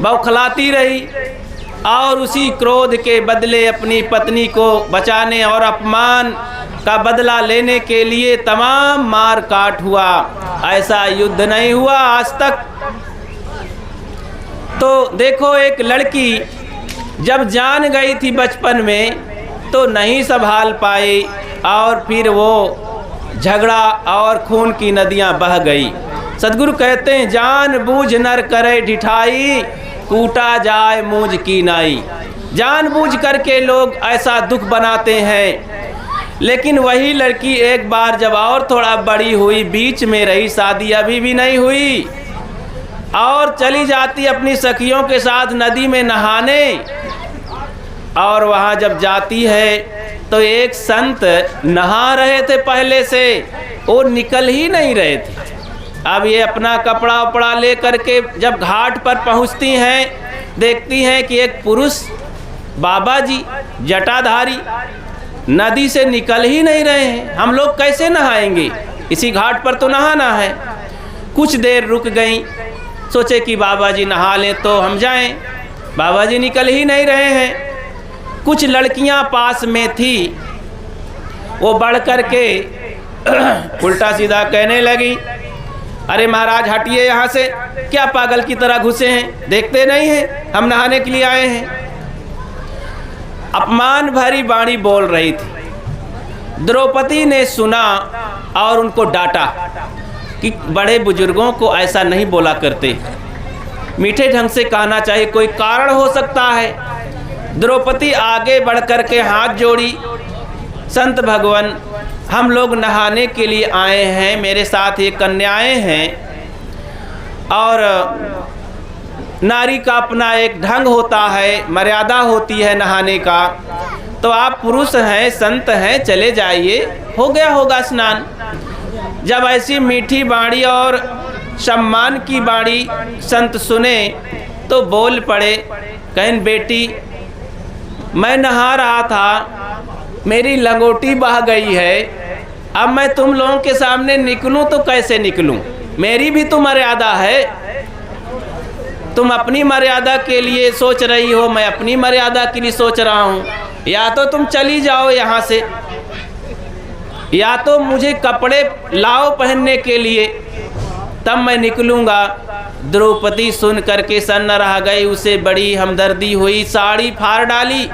बौखलाती रही और उसी क्रोध के बदले अपनी पत्नी को बचाने और अपमान का बदला लेने के लिए तमाम मार काट हुआ। ऐसा युद्ध नहीं हुआ आज तक। तो देखो एक लड़की जब जान गई थी बचपन में तो नहीं संभाल पाई और फिर वो झगड़ा और खून की नदियां बह गई। सद्गुरु कहते हैं जान बूझ नर करे ढिठाई, कूटा जाए मूझ की नाई। जानबूझ करके लोग ऐसा दुख बनाते हैं। लेकिन वही लड़की एक बार जब और थोड़ा बड़ी हुई, बीच में रही, शादी अभी भी नहीं हुई, और चली जाती अपनी सखियों के साथ नदी में नहाने। और वहाँ जब जाती है तो एक संत नहा रहे थे पहले से, वो निकल ही नहीं रहे थे। अब ये अपना कपड़ा उपड़ा ले करके जब घाट पर पहुँचती हैं, देखती हैं कि एक पुरुष बाबा जी जटाधारी नदी से निकल ही नहीं रहे हैं। हम लोग कैसे नहाएंगे, इसी घाट पर तो नहाना है। कुछ देर रुक गई, सोचे कि बाबा जी नहा लें तो हम जाएं। बाबा जी निकल ही नहीं रहे हैं। कुछ लड़कियां पास में थी, वो बढ़ कर के उल्टा सीधा कहने लगी, अरे महाराज हटिए यहाँ से, क्या पागल की तरह घुसे हैं, देखते नहीं हैं हम नहाने के लिए आए हैं। अपमान भरी वाणी बोल रही थी। द्रौपदी ने सुना और उनको डांटा कि बड़े बुजुर्गों को ऐसा नहीं बोला करते, मीठे ढंग से कहना चाहिए, कोई कारण हो सकता है। द्रौपदी आगे बढ़ कर के हाथ जोड़ी, संत भगवान हम लोग नहाने के लिए आए हैं, मेरे साथ ये कन्याएं हैं और नारी का अपना एक ढंग होता है, मर्यादा होती है नहाने का, तो आप पुरुष हैं, संत हैं, चले जाइए, हो गया होगा स्नान। जब ऐसी मीठी बाणी और सम्मान की बाणी संत सुने तो बोल पड़े, कहें बेटी मैं नहा रहा था, मेरी लंगोटी बह गई है, अब मैं तुम लोगों के सामने निकलूं तो कैसे निकलूं, मेरी भी तो मर्यादा है। तुम अपनी मर्यादा के लिए सोच रही हो, मैं अपनी मर्यादा के लिए सोच रहा हूँ। या तो तुम चली जाओ यहाँ से, या तो मुझे कपड़े लाओ पहनने के लिए, तब मैं निकलूँगा। द्रौपदी सुन करके सन्न रह गई, उसे बड़ी हमदर्दी हुई, साड़ी फाड़ डाली,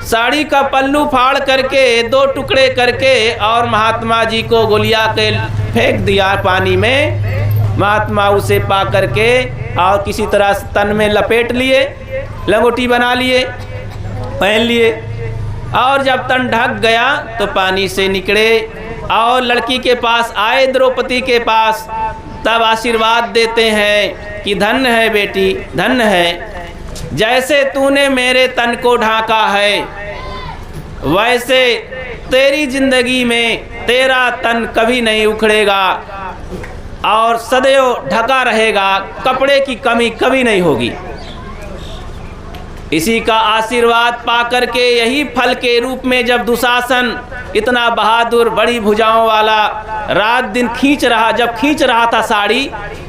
साड़ी का पल्लू फाड़ करके 2 टुकड़े करके और महात्मा जी को गोलिया के फेंक दिया पानी में। महात्मा उसे पा करके और किसी तरह तन में लपेट लिए, लंगोटी बना लिए, पहन लिए, और जब तन ढक गया तो पानी से निकले और लड़की के पास आए, द्रौपदी के पास, तब आशीर्वाद देते हैं कि धन्य है बेटी, धन्य है, जैसे तूने मेरे तन को ढाका है वैसे तेरी जिंदगी में तेरा तन कभी नहीं उखड़ेगा और सदैव ढका रहेगा, कपड़े की कमी कभी नहीं होगी। इसी का आशीर्वाद पाकर के यही फल के रूप में जब दुशासन इतना बहादुर, बड़ी भुजाओं वाला, रात दिन जब खींच रहा था साड़ी,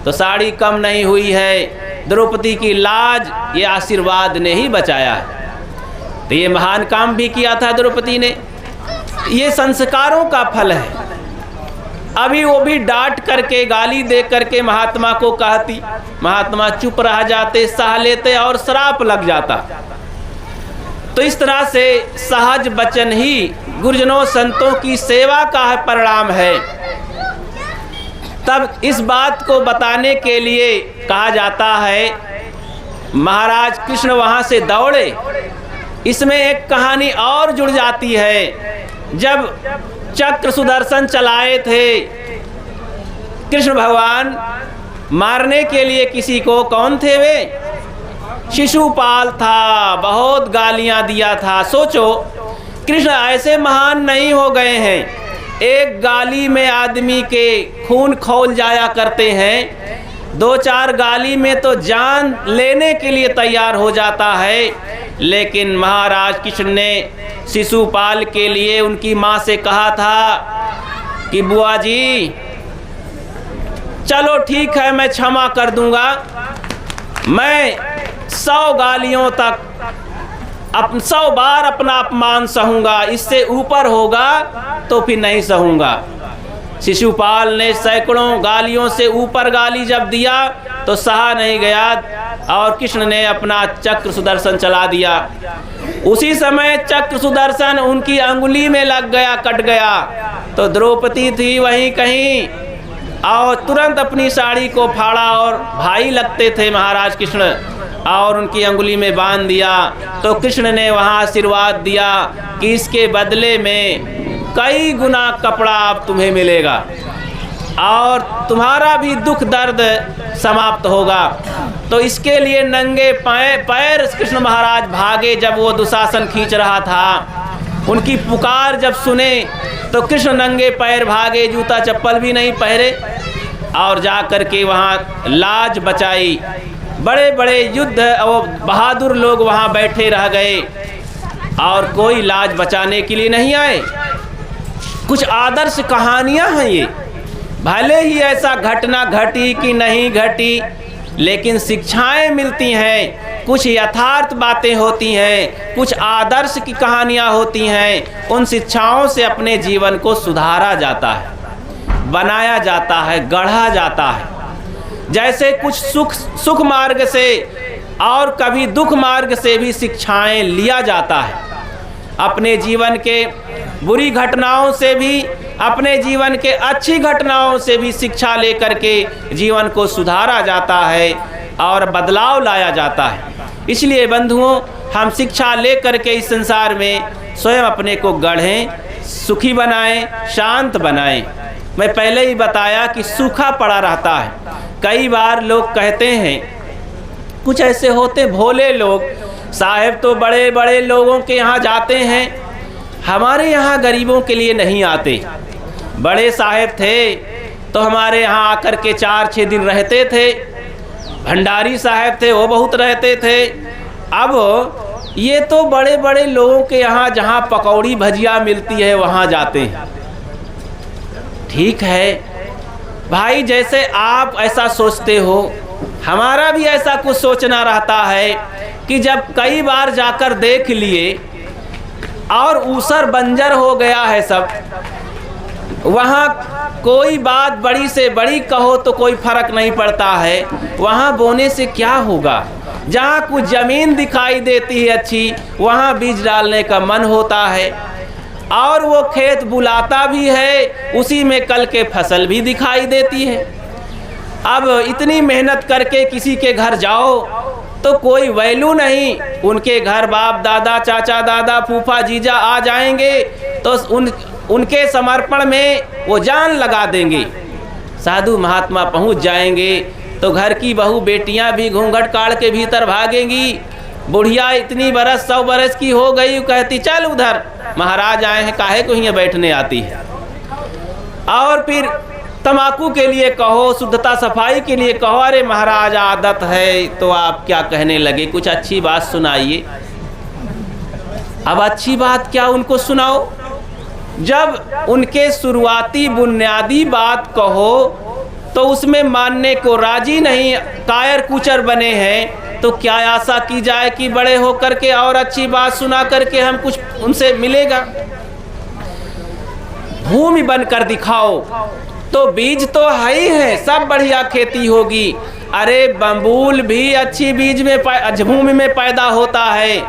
तो साड़ी कम नहीं हुई है। द्रौपदी की लाज ये आशीर्वाद ने ही बचाया है। तो ये महान काम भी किया था द्रौपदी ने, ये संस्कारों का फल है। अभी वो भी डांट करके, गाली दे करके महात्मा को कहती, महात्मा चुप रह जाते, सह लेते और श्राप लग जाता। तो इस तरह से सहज वचन ही गुरुजनों संतों की सेवा का परिणाम है। तब इस बात को बताने के लिए कहा जाता है, महाराज कृष्ण वहाँ से दौड़े। इसमें एक कहानी और जुड़ जाती है। जब चक्र सुदर्शन चलाए थे कृष्ण भगवान मारने के लिए किसी को, कौन थे वे? शिशुपाल था, बहुत गालियां दिया था। सोचो, कृष्ण ऐसे महान नहीं हो गए हैं, एक गाली में आदमी के खून खौल जाया करते हैं, 2-4 गाली में तो जान लेने के लिए तैयार हो जाता है। लेकिन महाराज कृष्ण ने शिशुपाल के लिए उनकी माँ से कहा था कि बुआ जी चलो ठीक है, मैं क्षमा कर दूंगा, मैं 100 गालियों तक 100 बार अपना अपमान सहूंगा, इससे ऊपर होगा तो फिर नहीं सहूंगा। शिशुपाल ने सैकड़ों गालियों से ऊपर गाली जब दिया तो सहा नहीं गया और कृष्ण ने अपना चक्र सुदर्शन चला दिया। उसी समय चक्र सुदर्शन उनकी अंगुली में लग गया, कट गया। तो द्रौपदी थी वहीं कहीं और तुरंत अपनी साड़ी को फाड़ा, और भाई लगते थे महाराज कृष्ण, और उनकी अंगुली में बांध दिया। तो कृष्ण ने वहाँ आशीर्वाद दिया कि इसके बदले में कई गुना कपड़ा अब तुम्हें मिलेगा। और तुम्हारा भी दुख दर्द समाप्त होगा। तो इसके लिए नंगे पैर कृष्ण महाराज भागे। जब वो दुशासन खींच रहा था, उनकी पुकार जब सुने तो कृष्ण नंगे पैर भागे, जूता चप्पल भी नहीं पहरे, और जा कर के वहाँ लाज बचाई। बड़े बड़े युद्ध और बहादुर लोग वहाँ बैठे रह गए और कोई लाज बचाने के लिए नहीं आए। कुछ आदर्श कहानियाँ हैं ये, भले ही ऐसा घटना घटी कि नहीं घटी, लेकिन शिक्षाएं मिलती हैं, कुछ यथार्थ बातें होती हैं, कुछ आदर्श की कहानियाँ होती हैं। उन शिक्षाओं से अपने जीवन को सुधारा जाता है, बनाया जाता है, गढ़ा जाता है। जैसे कुछ सुख मार्ग से और कभी दुख मार्ग से भी शिक्षाएं लिया जाता है। अपने जीवन के बुरी घटनाओं से भी, अपने जीवन के अच्छी घटनाओं से भी शिक्षा लेकर के जीवन को सुधारा जाता है और बदलाव लाया जाता है। इसलिए बंधुओं, हम शिक्षा लेकर के इस संसार में स्वयं अपने को गढ़ें, सुखी बनाएं, शांत बनाएं। मैं पहले ही बताया कि सूखा पड़ा रहता है। कई बार लोग कहते हैं, कुछ ऐसे होते भोले लोग, साहब तो बड़े बड़े लोगों के यहाँ जाते हैं, हमारे यहाँ गरीबों के लिए नहीं आते। बड़े साहब थे तो हमारे यहाँ आकर के 4-6 दिन रहते थे। भंडारी साहब थे, वो बहुत रहते थे। अब ये तो बड़े बड़े लोगों के यहाँ जहाँ पकौड़ी भजिया मिलती है वहाँ जाते हैं। ठीक है भाई, जैसे आप ऐसा सोचते हो, हमारा भी ऐसा कुछ सोचना रहता है कि जब कई बार जाकर देख लिए और ऊसर बंजर हो गया है सब, वहाँ कोई बात बड़ी से बड़ी कहो तो कोई फर्क नहीं पड़ता है। वहाँ बोने से क्या होगा? जहाँ कुछ ज़मीन दिखाई देती है अच्छी, वहाँ बीज डालने का मन होता है और वो खेत बुलाता भी है, उसी में कल के फसल भी दिखाई देती है। अब इतनी मेहनत करके किसी के घर जाओ तो कोई वैल्यू नहीं। उनके घर बाप दादा, चाचा दादा, फूफा जीजा आ जाएंगे तो उनके समर्पण में वो जान लगा देंगे। साधु महात्मा पहुंच जाएंगे तो घर की बहू बेटियां भी घूंघट काढ़ के भीतर भागेंगी। बुढ़िया इतनी बरस 100 बरस की हो गई, कहती चल उधर महाराज आए हैं, काहे को यहाँ बैठने आती है। और फिर तम्बाकू के लिए कहो, शुद्धता सफाई के लिए कहो, अरे महाराज आदत है, तो आप क्या कहने लगे, कुछ अच्छी बात सुनाइए। अब अच्छी बात क्या उनको सुनाओ? जब उनके शुरुआती बुनियादी बात कहो तो उसमें मानने को राजी नहीं, कायर कुचर बने हैं, तो क्या आशा की जाए कि बड़े होकर के और अच्छी बात सुना करके हम कुछ उनसे मिलेगा? भूमि बनकर दिखाओ तो बीज तो है ही है, सब बढ़िया खेती होगी। अरे बम्बूल भी अच्छी बीज में भूमि में पैदा होता है,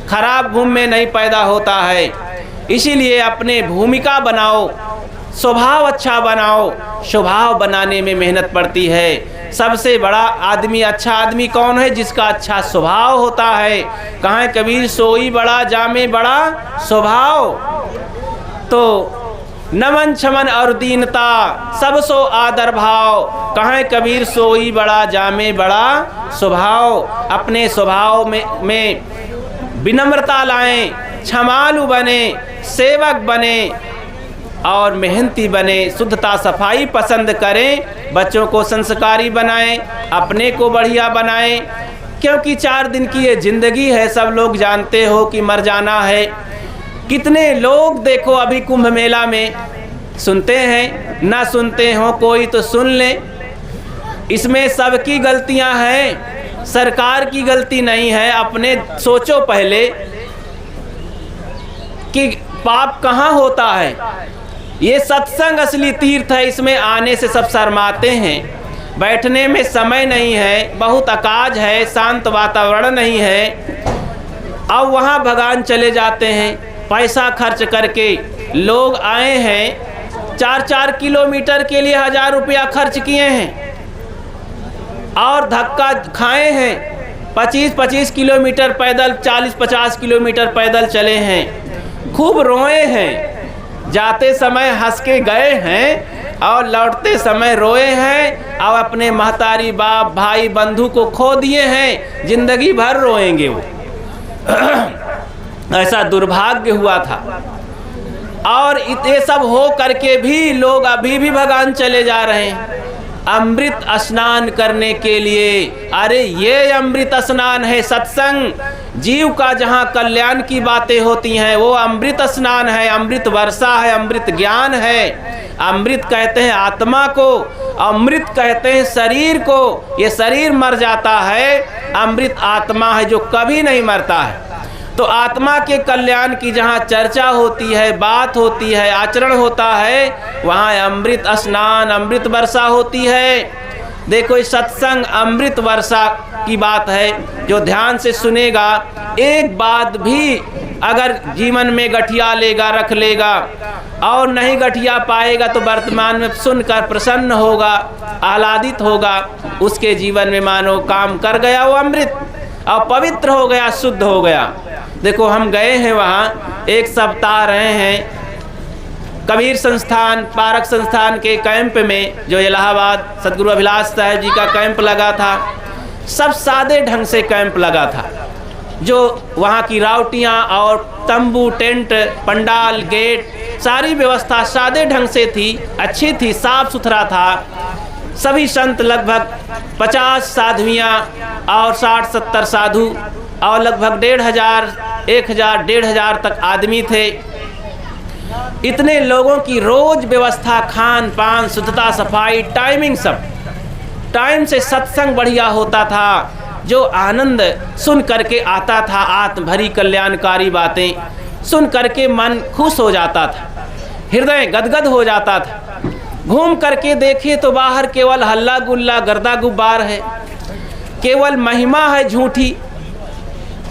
खराब भूमि में नहीं पैदा होता है। इसीलिए अपने भूमिका बनाओ, स्वभाव अच्छा बनाओ। स्वभाव बनाने में मेहनत पड़ती है। सबसे बड़ा आदमी, अच्छा आदमी कौन है? जिसका अच्छा स्वभाव होता है। कहाँ कबीर सोई बड़ा जामे बड़ा स्वभाव। तो नमन क्षमन और दीनता सब सो आदर भाव, कहाँ कबीर सोई बड़ा जामे बड़ा स्वभाव। अपने स्वभाव में विनम्रता लाएं, क्षमालु बने, सेवक बने और मेहनती बने, शुद्धता सफाई पसंद करें, बच्चों को संस्कारी बनाएं, अपने को बढ़िया बनाएं। क्योंकि 4 दिन की ये ज़िंदगी है, सब लोग जानते हो कि मर जाना है। कितने लोग देखो अभी कुंभ मेला में सुनते हैं, ना सुनते हो कोई तो सुन ले। इसमें सबकी गलतियां हैं, सरकार की गलती नहीं है। अपने सोचो पहले कि पाप कहाँ होता है। ये सत्संग असली तीर्थ है, इसमें आने से सब शर्माते हैं। बैठने में समय नहीं है, बहुत अकाज है, शांत वातावरण नहीं है। अब वहाँ भगवान चले जाते हैं, पैसा खर्च करके लोग आए हैं, 4-4 किलोमीटर के लिए 1000 रुपया खर्च किए हैं और धक्का खाए हैं। 25-25 किलोमीटर पैदल, 40-50 किलोमीटर पैदल चले हैं, खूब रोए हैं, जाते समय हंस के गए हैं और लौटते समय रोए हैं और अपने महतारी बाप भाई बंधु को खो दिए हैं, जिंदगी भर रोएंगे वो। ऐसा दुर्भाग्य हुआ था। और ये सब हो करके भी लोग अभी भी भगवान चले जा रहे हैं अमृत स्नान करने के लिए। अरे ये अमृत स्नान है सत्संग, जीव का जहाँ कल्याण की बातें होती हैं वो अमृत स्नान है, अमृत वर्षा है, अमृत ज्ञान है। अमृत कहते हैं आत्मा को, अमृत कहते हैं शरीर को। ये शरीर मर जाता है, अमृत आत्मा है जो कभी नहीं मरता है। तो आत्मा के कल्याण की जहाँ चर्चा होती है, बात होती है, आचरण होता है, वहाँ अमृत स्नान, अमृत वर्षा होती है। देखो इस सत्संग अमृत वर्षा की बात है। जो ध्यान से सुनेगा, एक बात भी अगर जीवन में गठिया लेगा, रख लेगा, और नहीं गठिया पाएगा तो वर्तमान में सुनकर प्रसन्न होगा, आह्लादित होगा, उसके जीवन में मानो काम कर गया वो अमृत, और पवित्र हो गया, शुद्ध हो गया। देखो हम गए हैं वहाँ, एक सप्ताह रहे हैं कबीर संस्थान, पारक संस्थान के कैंप में, जो इलाहाबाद सदगुरु अभिलाष साहब जी का कैंप लगा था। सब सादे ढंग से कैंप लगा था। जो वहाँ की रावटियाँ और तंबू, टेंट, पंडाल, गेट, सारी व्यवस्था सादे ढंग से थी, अच्छी थी, साफ सुथरा था। सभी संत, लगभग 50 साधवियाँ और 60-70 साधु, और लगभग 1500, 1000, 1500 तक आदमी थे। इतने लोगों की रोज व्यवस्था, खान पान, शुद्धता, सफाई, टाइमिंग, सब टाइम से सत्संग बढ़िया होता था। जो आनंद सुन करके आता था, आत्म भरी कल्याणकारी बातें सुन करके मन खुश हो जाता था, हृदय गदगद हो जाता था। घूम करके देखे तो बाहर केवल हल्ला गुल्ला, गर्दा गुब्बार है, केवल महिमा है झूठी।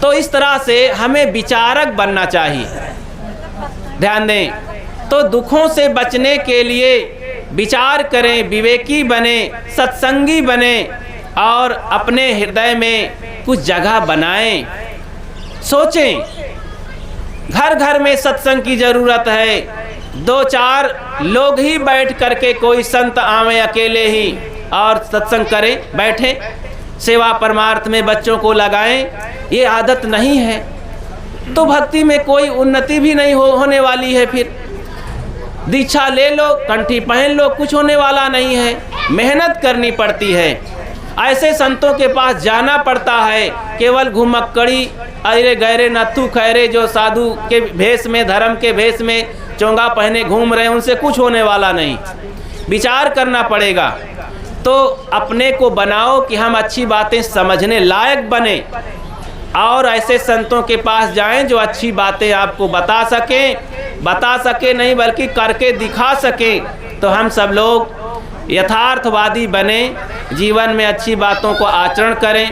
तो इस तरह से हमें विचारक बनना चाहिए। ध्यान दें, तो दुखों से बचने के लिए विचार करें, विवेकी बने, सत्संगी बने, और अपने हृदय में कुछ जगह बनाएं। सोचें, घर घर में सत्संग की ज़रूरत है। 2-4 लोग ही बैठ करके, कोई संत आवे अकेले ही और सत्संग करें, बैठें, सेवा परमार्थ में बच्चों को लगाएं, ये आदत नहीं है तो भक्ति में कोई उन्नति भी नहीं होने वाली है। फिर दीक्षा ले लो, कंठी पहन लो, कुछ होने वाला नहीं है। मेहनत करनी पड़ती है। ऐसे संतों के पास जाना पड़ता है। केवल घुमक्कड़ी, अरे गहरे नत्थु खैरे, जो साधु के भेष में, धर्म के भेष में चोंगा पहने घूम रहे हैं, उनसे कुछ होने वाला नहीं। विचार करना पड़ेगा। तो अपने को बनाओ कि हम अच्छी बातें समझने लायक बने, और ऐसे संतों के पास जाएं जो अच्छी बातें आपको बता सकें नहीं बल्कि करके दिखा सकें। तो हम सब लोग यथार्थवादी बने, जीवन में अच्छी बातों को आचरण करें,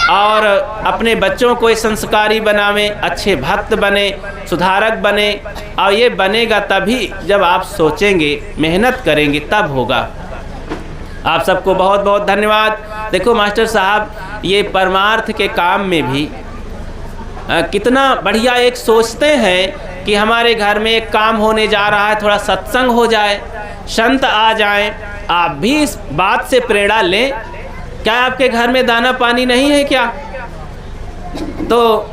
और अपने बच्चों को संस्कारी बनावें, अच्छे भक्त बने, सुधारक बने। और ये बनेगा तभी जब आप सोचेंगे, मेहनत करेंगे, तब होगा। आप सबको बहुत बहुत धन्यवाद। देखो मास्टर साहब, ये परमार्थ के काम में भी कितना बढ़िया एक सोचते हैं कि हमारे घर में एक काम होने जा रहा है, थोड़ा सत्संग हो जाए, संत आ जाएं। आप भी इस बात से प्रेरणा लें। क्या आपके घर में दाना पानी नहीं है क्या? तो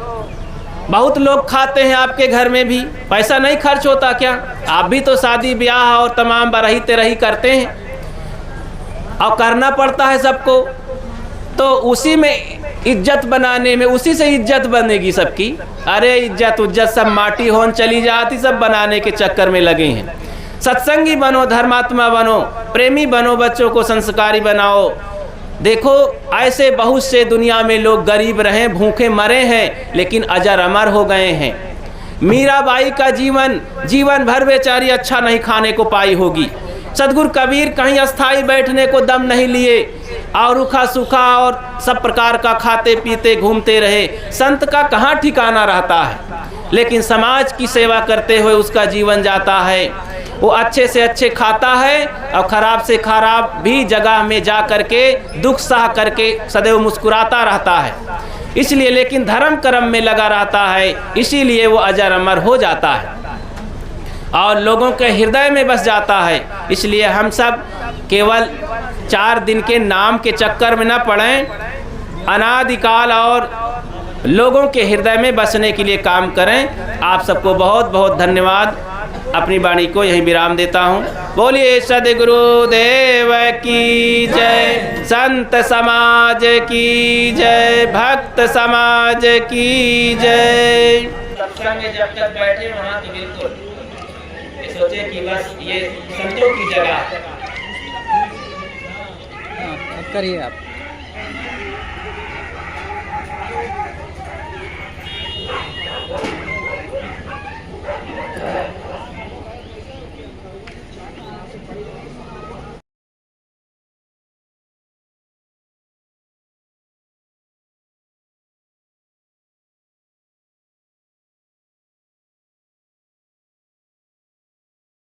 बहुत लोग खाते हैं आपके घर में भी, पैसा नहीं खर्च होता क्या? आप भी तो शादी ब्याह और तमाम बरही तेरही करते हैं, और करना पड़ता है सबको। तो उसी में इज्जत बनाने में, उसी से इज्जत बनेगी सबकी। अरे इज्जत उज्जत सब माटी होन चली जाती, सब बनाने के चक्कर में लगे हैं। सत्संगी बनो, धर्मात्मा बनो, प्रेमी बनो, बच्चों को संस्कारी बनाओ। देखो ऐसे बहुत से दुनिया में लोग गरीब रहे, भूखे मरे हैं, लेकिन अजर अमर हो गए हैं। मीराबाई का जीवन भर बेचारी अच्छा नहीं खाने को पाई होगी। सदगुरु कबीर कहीं अस्थाई बैठने को दम नहीं लिए, और रूखा सूखा और सब प्रकार का खाते पीते घूमते रहे। संत का कहाँ ठिकाना रहता है, लेकिन समाज की सेवा करते हुए उसका जीवन जाता है। वो अच्छे से अच्छे खाता है, और खराब से खराब भी जगह में जा करके दुख सह करके सदैव मुस्कुराता रहता है। इसलिए, लेकिन धर्म कर्म में लगा रहता है, इसीलिए वो अजर अमर हो जाता है। और लोगों के हृदय में बस जाता है। इसलिए हम सब केवल 4 दिन के नाम के चक्कर में न पड़ें, अनादिकाल और लोगों के हृदय में बसने के लिए काम करें। आप सबको बहुत बहुत धन्यवाद। अपनी वाणी को यहीं विराम देता हूँ। बोलिए सद्गुरुदेव की जय, संत समाज की जय, भक्त समाज की जय। सत्संग में जब तक बैठे वहाँ तो बिल्कुल सोचे कि बस ये संतों की जगह। करिए आप।